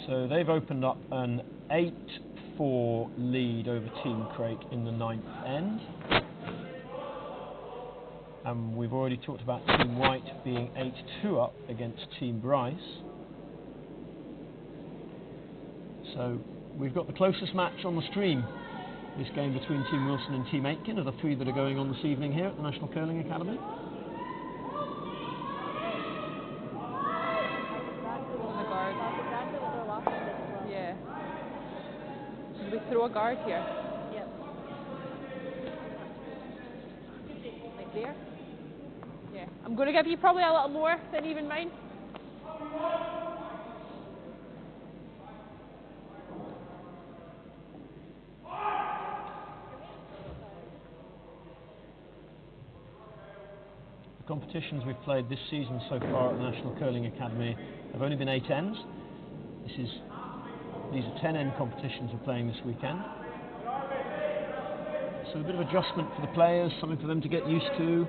So they've opened up an 8-4 lead over Team Craig in the 9th end. And we've already talked about Team White being 8-2 up against Team Bryce. So we've got the closest match on the stream, this game between Team Wilson and Team Aitken, of the 3 that are going on this evening here at the National Curling Academy. On the guard. Yeah. Should we throw a guard here? Yep. Like there? Yeah. I'm going to give you probably a little more than even mine. The competitions we've played this season so far at the National Curling Academy have only been 8 ends. These are 10 end competitions we're playing this weekend. So a bit of adjustment for the players, something for them to get used to,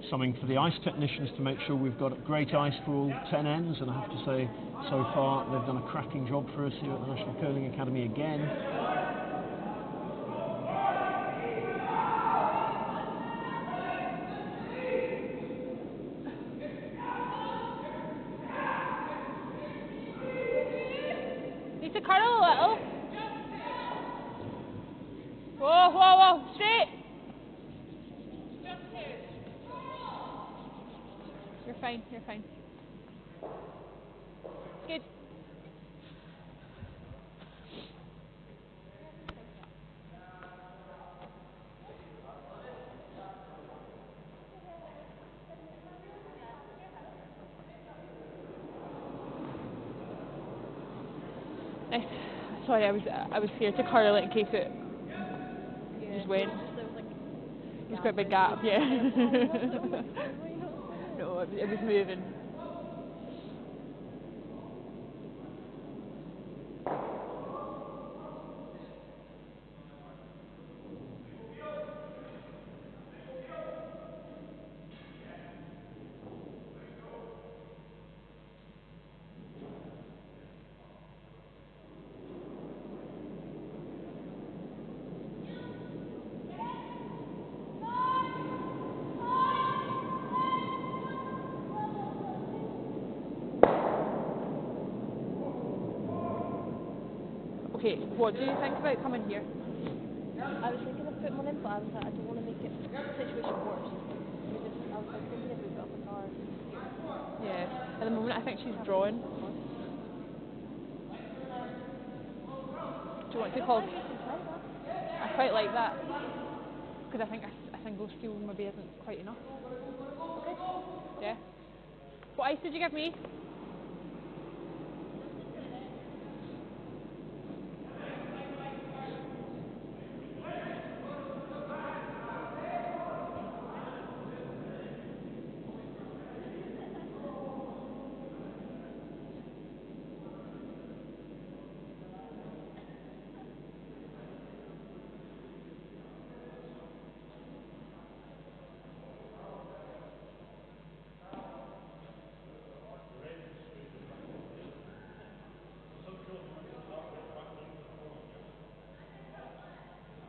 something for the ice technicians to make sure we've got great ice for all 10 ends, and I have to say so far they've done a cracking job for us here at the National Curling Academy again. Need to curl a little. Whoa, whoa, whoa, straight. You're fine, you're fine. Good. Nice. Sorry, I was scared to curl it in case it just went. It was quite a big gap, yeah. No, it was moving. Okay, what do you think about coming here? I was thinking of putting one in, but I was like, I don't want to make it the situation worse. I was like thinking if we put up a guard here. Yeah, at the moment I think she's drawing. Do you want to call? I quite like that because I think a single steal maybe isn't quite enough. Okay. Yeah. What ice did you give me?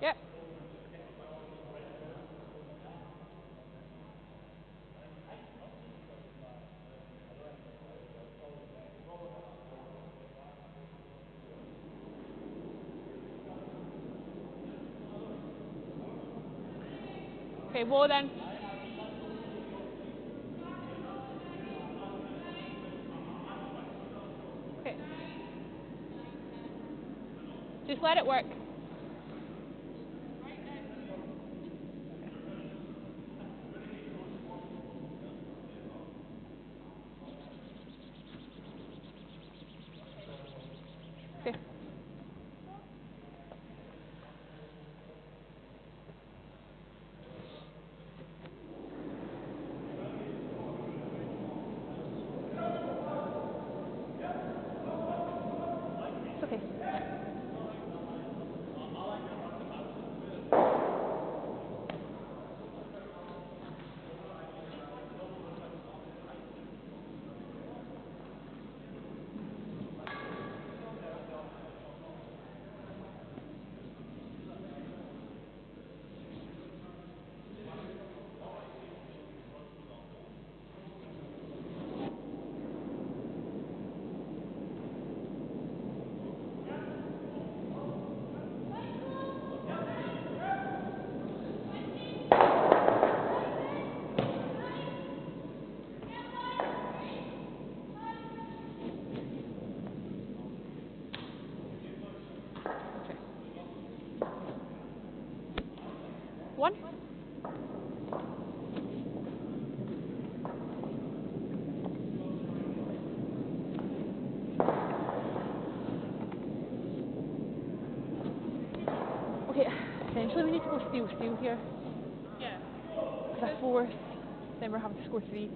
Yep. Okay, more then. Okay. Just let it work. Okay. One. Okay, essentially we need to go steal here. Yeah. Because a fourth, then we're having to score 3.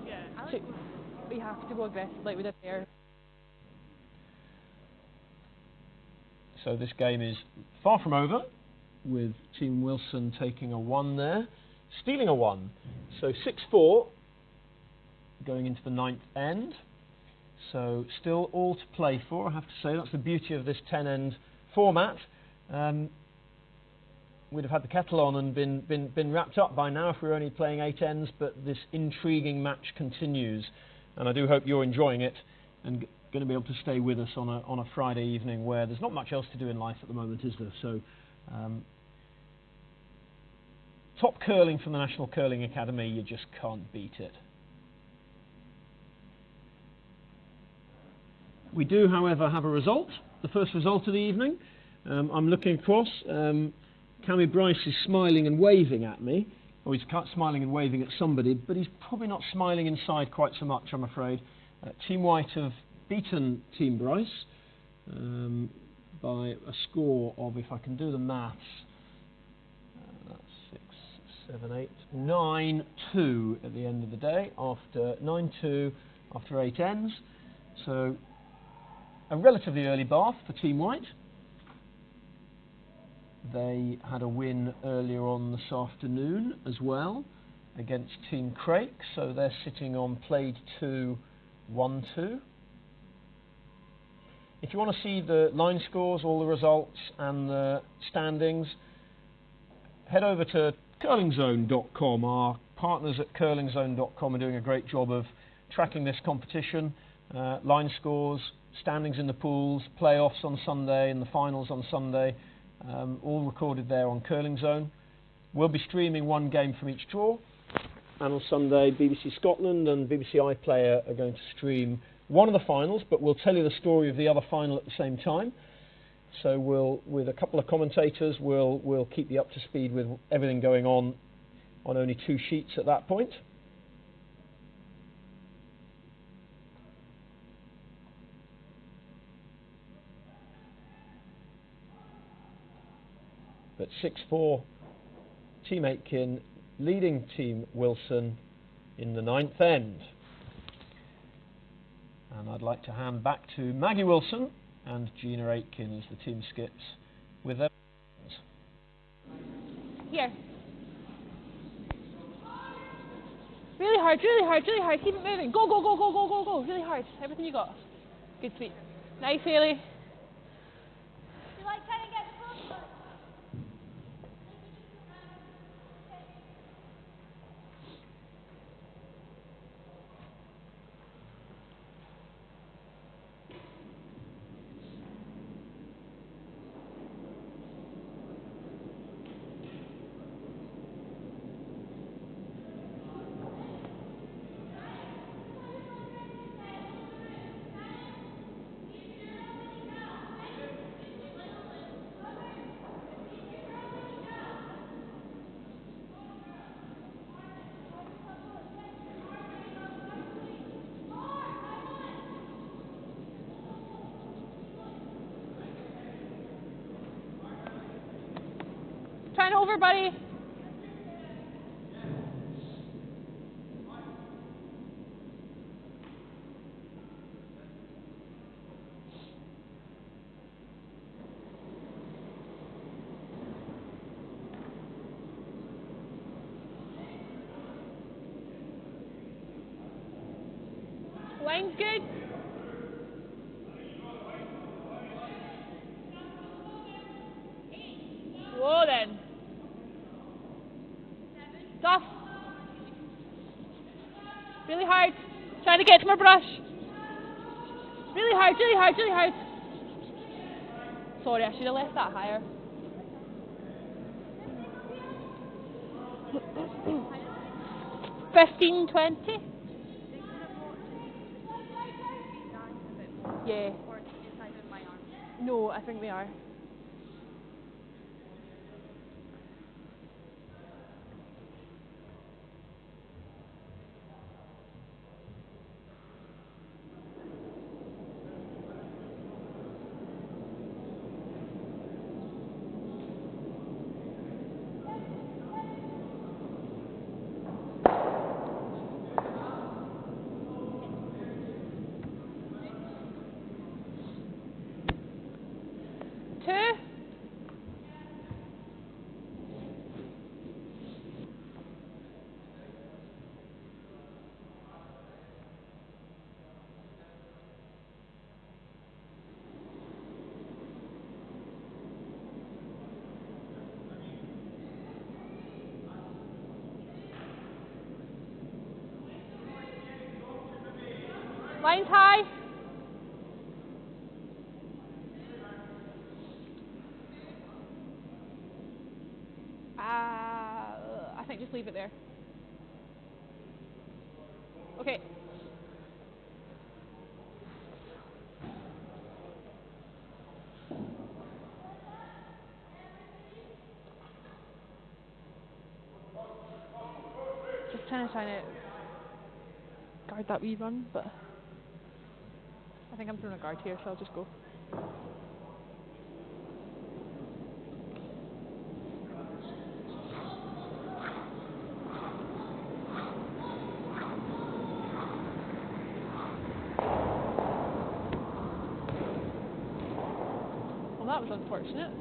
Yeah. So we have to go aggressive like we did there. So this game is far from over, with Team Wilson taking a 1 there, stealing a 1. So 6-4, going into the 9th end. So still all to play for, I have to say. That's the beauty of this 10-end format. We'd have had the kettle on and been wrapped up by now if we were only playing 8 ends, but this intriguing match continues. And I do hope you're enjoying it and going to be able to stay with us on a Friday evening where there's not much else to do in life at the moment, is there? So top curling from the National Curling Academy, you just can't beat it. We do, however, have a result, the first result of the evening. I'm looking across. Cammy Bryce is smiling and waving at me. Or he's smiling and waving at somebody, but he's probably not smiling inside quite so much, I'm afraid. Team White have beaten Team Bryce by a score of, if I can do the maths, that's 6, 7, 8, 9-2 at the end of the day, after 9-2 after 8 ends. So a relatively early bath for Team White. They had a win earlier on this afternoon as well against Team Craik, so they're sitting on played 2, 1-2. If you want to see the line scores, all the results and the standings, head over to curlingzone.com. Our partners at curlingzone.com are doing a great job of tracking this competition. Line scores, standings in the pools, playoffs on Sunday and the finals on Sunday, all recorded there on Curling Zone. We'll be streaming one game from each draw, and on Sunday BBC Scotland and BBC iPlayer are going to stream one of the finals, but we'll tell you the story of the other final at the same time. So we'll, with a couple of commentators, we'll keep you up to speed with everything going on only 2 sheets at that point. But 6-4, Team Aitken leading Team Wilson in the 9th end. And I'd like to hand back to Maggie Wilson and Gina Aitken as the team skips with their... Here. Really hard, really hard, really hard. Keep it moving. Go, go, go, go, go, go, go. Really hard. Everything you got. Good, sweet. Nice, Haley. Trying over, buddy. Line's good. Whoa then. Tough. Really hard. Trying to get to my brush. Really hard, really hard, really hard. Sorry, I should have left that higher. $15.20. Yeah. No, I think they are. Line's high. I think just leave it there. Okay. Just trying to guard that wee run, but I think I'm throwing a guard here, so I'll just go. Well, that was unfortunate.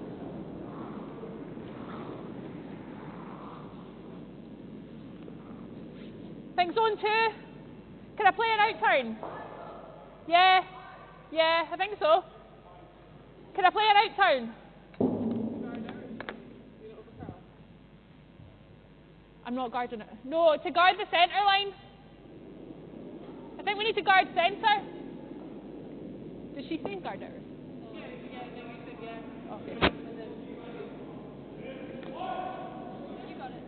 Think zone 2. Can I play an out turn? Yeah, I think so. Can I play an out turn? I'm not guarding it. No, to guard the centre line. I think we need to guard centre. Did she say guard it? Okay. You got it.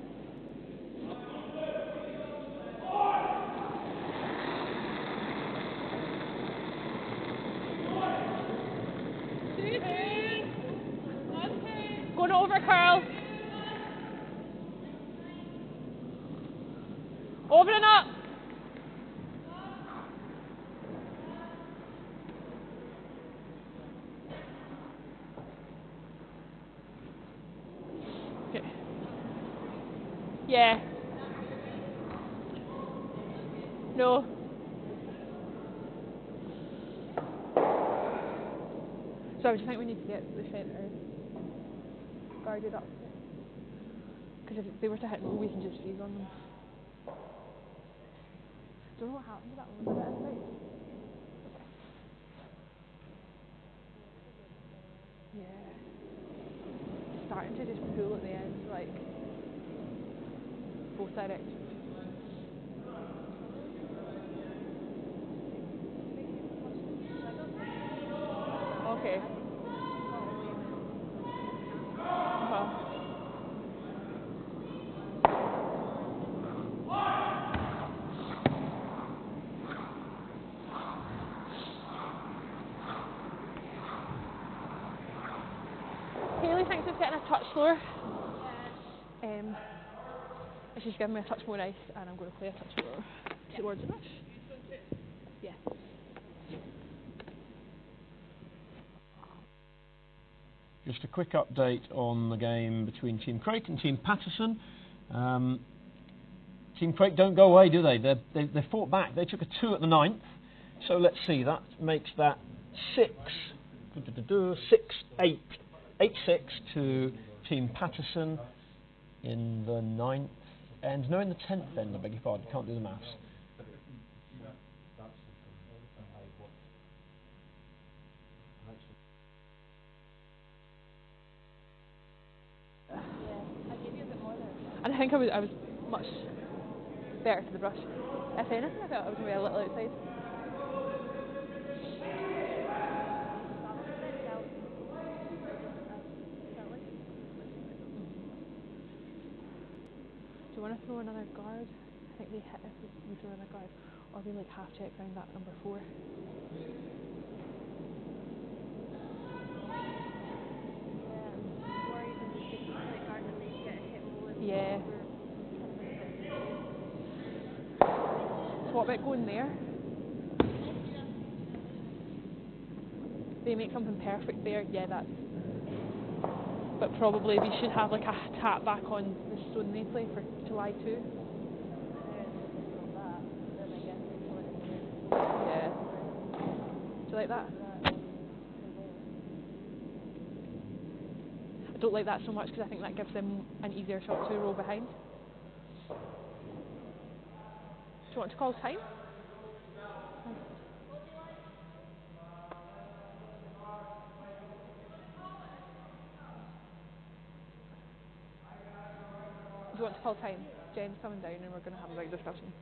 Going over curl. Over and up. Okay. Yeah. No. So I just think we need to get the centre guarded up. Because if they were to hit goal, we can just freeze on them. Don't know what happened to that one. Was it inside? Yeah. Starting to just pull at the end, like both directions. Okay. Hayley thinks it's getting a touch slower. She's giving me a touch more ice, and I'm going to play a touch slower towards the rush. Yeah. Just a quick update on the game between Team Craik and Team Patterson. Team Craik don't go away, do they? They fought back. They took a 2 at the 9th. So let's see, that makes that 6-8 to Team Patterson in the 9th. And no, in the 10th then, I beg your pardon, can't do the maths. think I was much better to the brush. If anything, I felt I was maybe a little outside. Do you want to throw another guard? I think they hit if we throw another guard. Or we like half check round that number 4. Yeah. So what about going there? They make something perfect there. Yeah, that's. But probably we should have like a tap back on the stone they play for July 2. Yeah. Do you like that? I don't like that so much because I think that gives them an easier shot to roll behind. Do you want to call time? Do you want to call time? Jen's coming down and we're going to have a big discussion.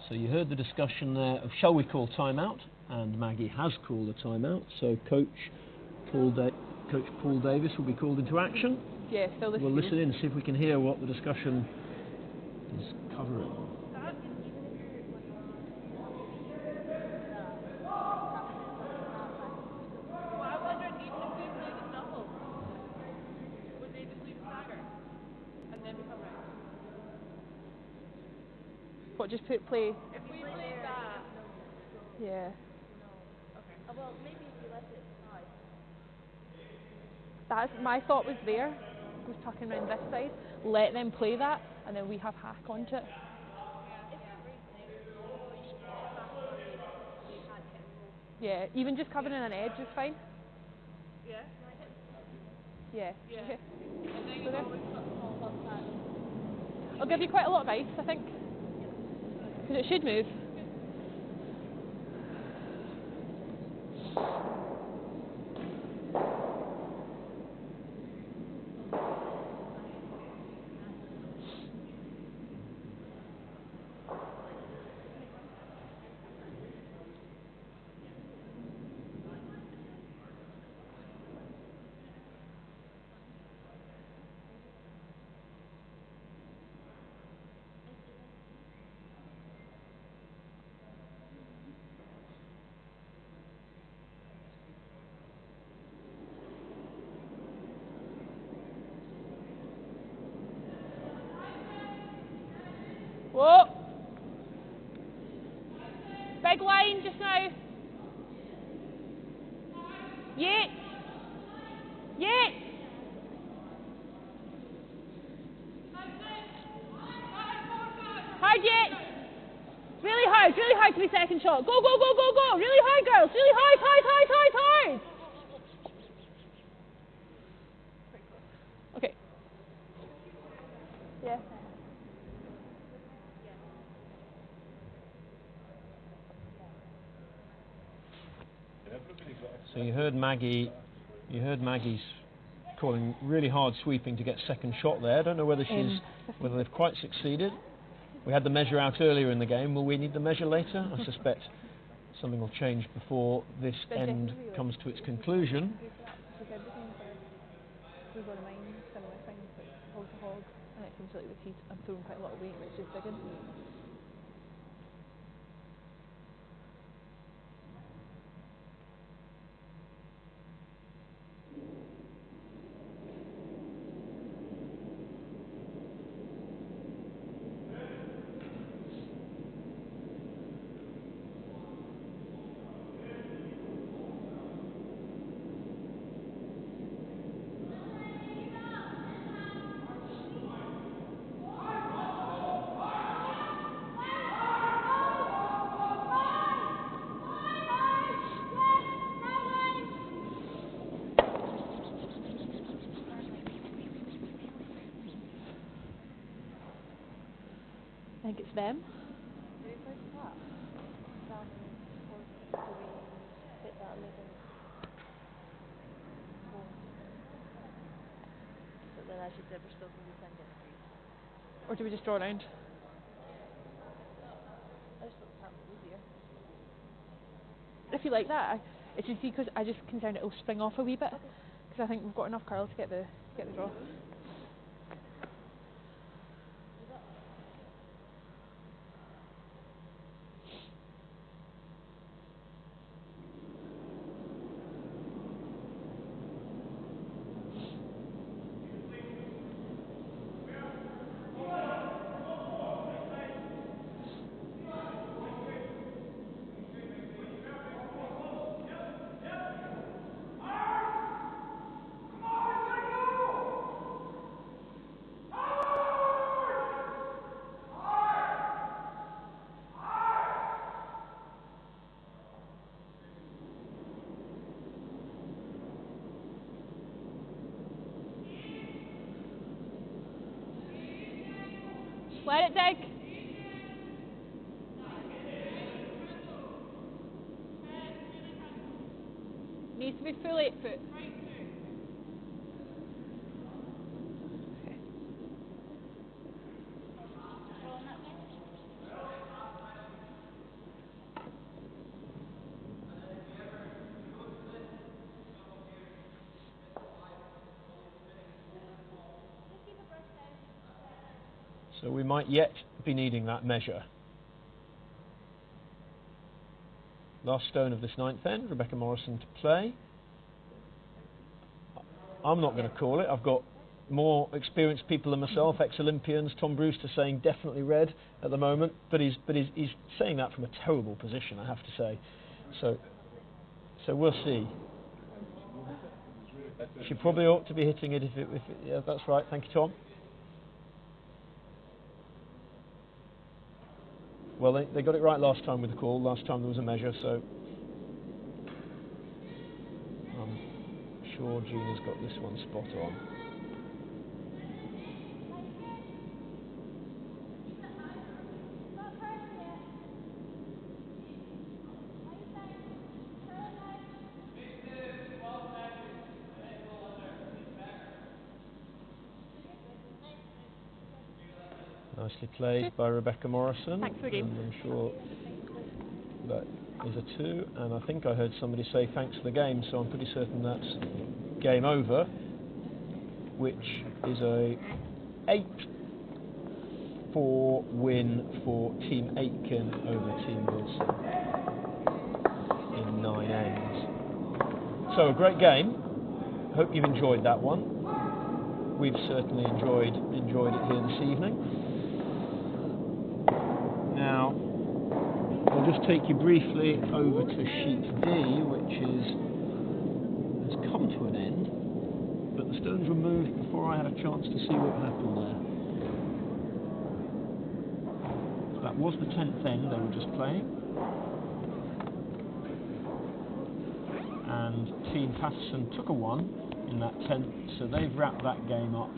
So you heard the discussion there of shall we call timeout, and Maggie has called a timeout. So Coach Paul Davis will be called into action. Yeah, still the We'll field. listen in and see if we can hear what the discussion is covering. What, just play? If we played that. Yeah. Well, maybe if you let it slide. That's my thought was there. Was tucking around this side. Let them play that, and then we have hack onto it. Yeah, even just covering an edge is fine. Yeah. Yeah. Yeah. Okay. And then Go there. you I'll give you quite a lot of ice, I think, because it should move. Whoa! Big line just now. Yates! Yates! Hard Yates! Really hard to be second shot. Go, go, go, go, go! Really hard, girls! Really hard, hard! Okay. Yeah. So you heard Maggie's calling really hard sweeping to get second shot there. I don't know whether they've quite succeeded. We had the measure out earlier in the game. Will we need the measure later? I suspect something will change before this end comes to its conclusion. We've got a mind, similar things like hog to hog, and it seems like the teeth I'm throwing quite a lot of weight and it's just digging. I think it's them. but then I should say we're still going to be playing against Greece. Or do we just draw around? I just thought the time was easier. If you like that, it's just because I just concerned it'll spring off a wee bit. Because I think we've got enough curl to get the draw. Let it dig. Needs to be full 8 foot. So we might yet be needing that measure. Last stone of this 9th end, Rebecca Morrison to play. I'm not going to call it. I've got more experienced people than myself, ex-Olympians. Tom Brewster saying definitely red at the moment, but he's saying that from a terrible position, I have to say. So we'll see. She probably ought to be hitting it if it yeah, that's right. Thank you, Tom. Well, they got it right last time with the call. Last time there was a measure, so I'm sure Gina's got this one spot on. Nicely played by Rebecca Morrison. Thanks for the game. And I'm sure that is a 2, and I think I heard somebody say thanks for the game, so I'm pretty certain that's game over, which is a 8-4 win for Team Aitken over Team Wilson in 9 ends. So a great game. Hope you've enjoyed that one. We've certainly enjoyed it here this evening. Now, I'll just take you briefly over to sheet D, which has come to an end, but the stones were moved before I had a chance to see what happened there. So that was the 10th end they were just playing, and Team Patterson took a 1 in that 10th, so they've wrapped that game up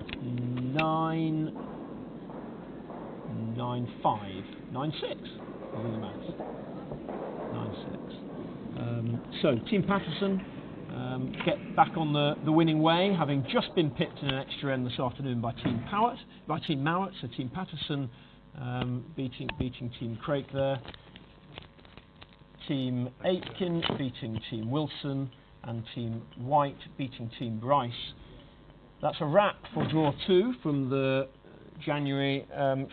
9-5, 9-6. I'll do the maths. 9-6. So Team Patterson get back on the winning way, having just been pipped in an extra end this afternoon by Team Mowat. So Team Patterson beating Team Craik there. Team Aitken beating Team Wilson, and Team White beating Team Bryce. That's a wrap for Draw 2 from the January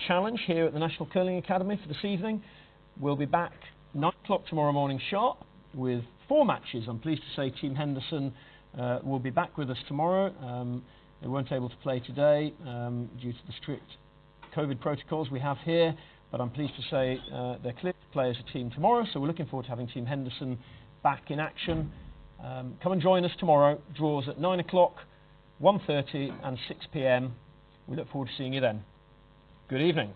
challenge here at the National Curling Academy for this evening. We'll be back 9 o'clock tomorrow morning sharp with 4 matches. I'm pleased to say Team Henderson will be back with us tomorrow. They weren't able to play today due to the strict COVID protocols we have here, but I'm pleased to say they're clear to play as a team tomorrow, so we're looking forward to having Team Henderson back in action. Come and join us tomorrow. Draws at 9 o'clock, 1:30 and 6 p.m. We look forward to seeing you then. Good evening.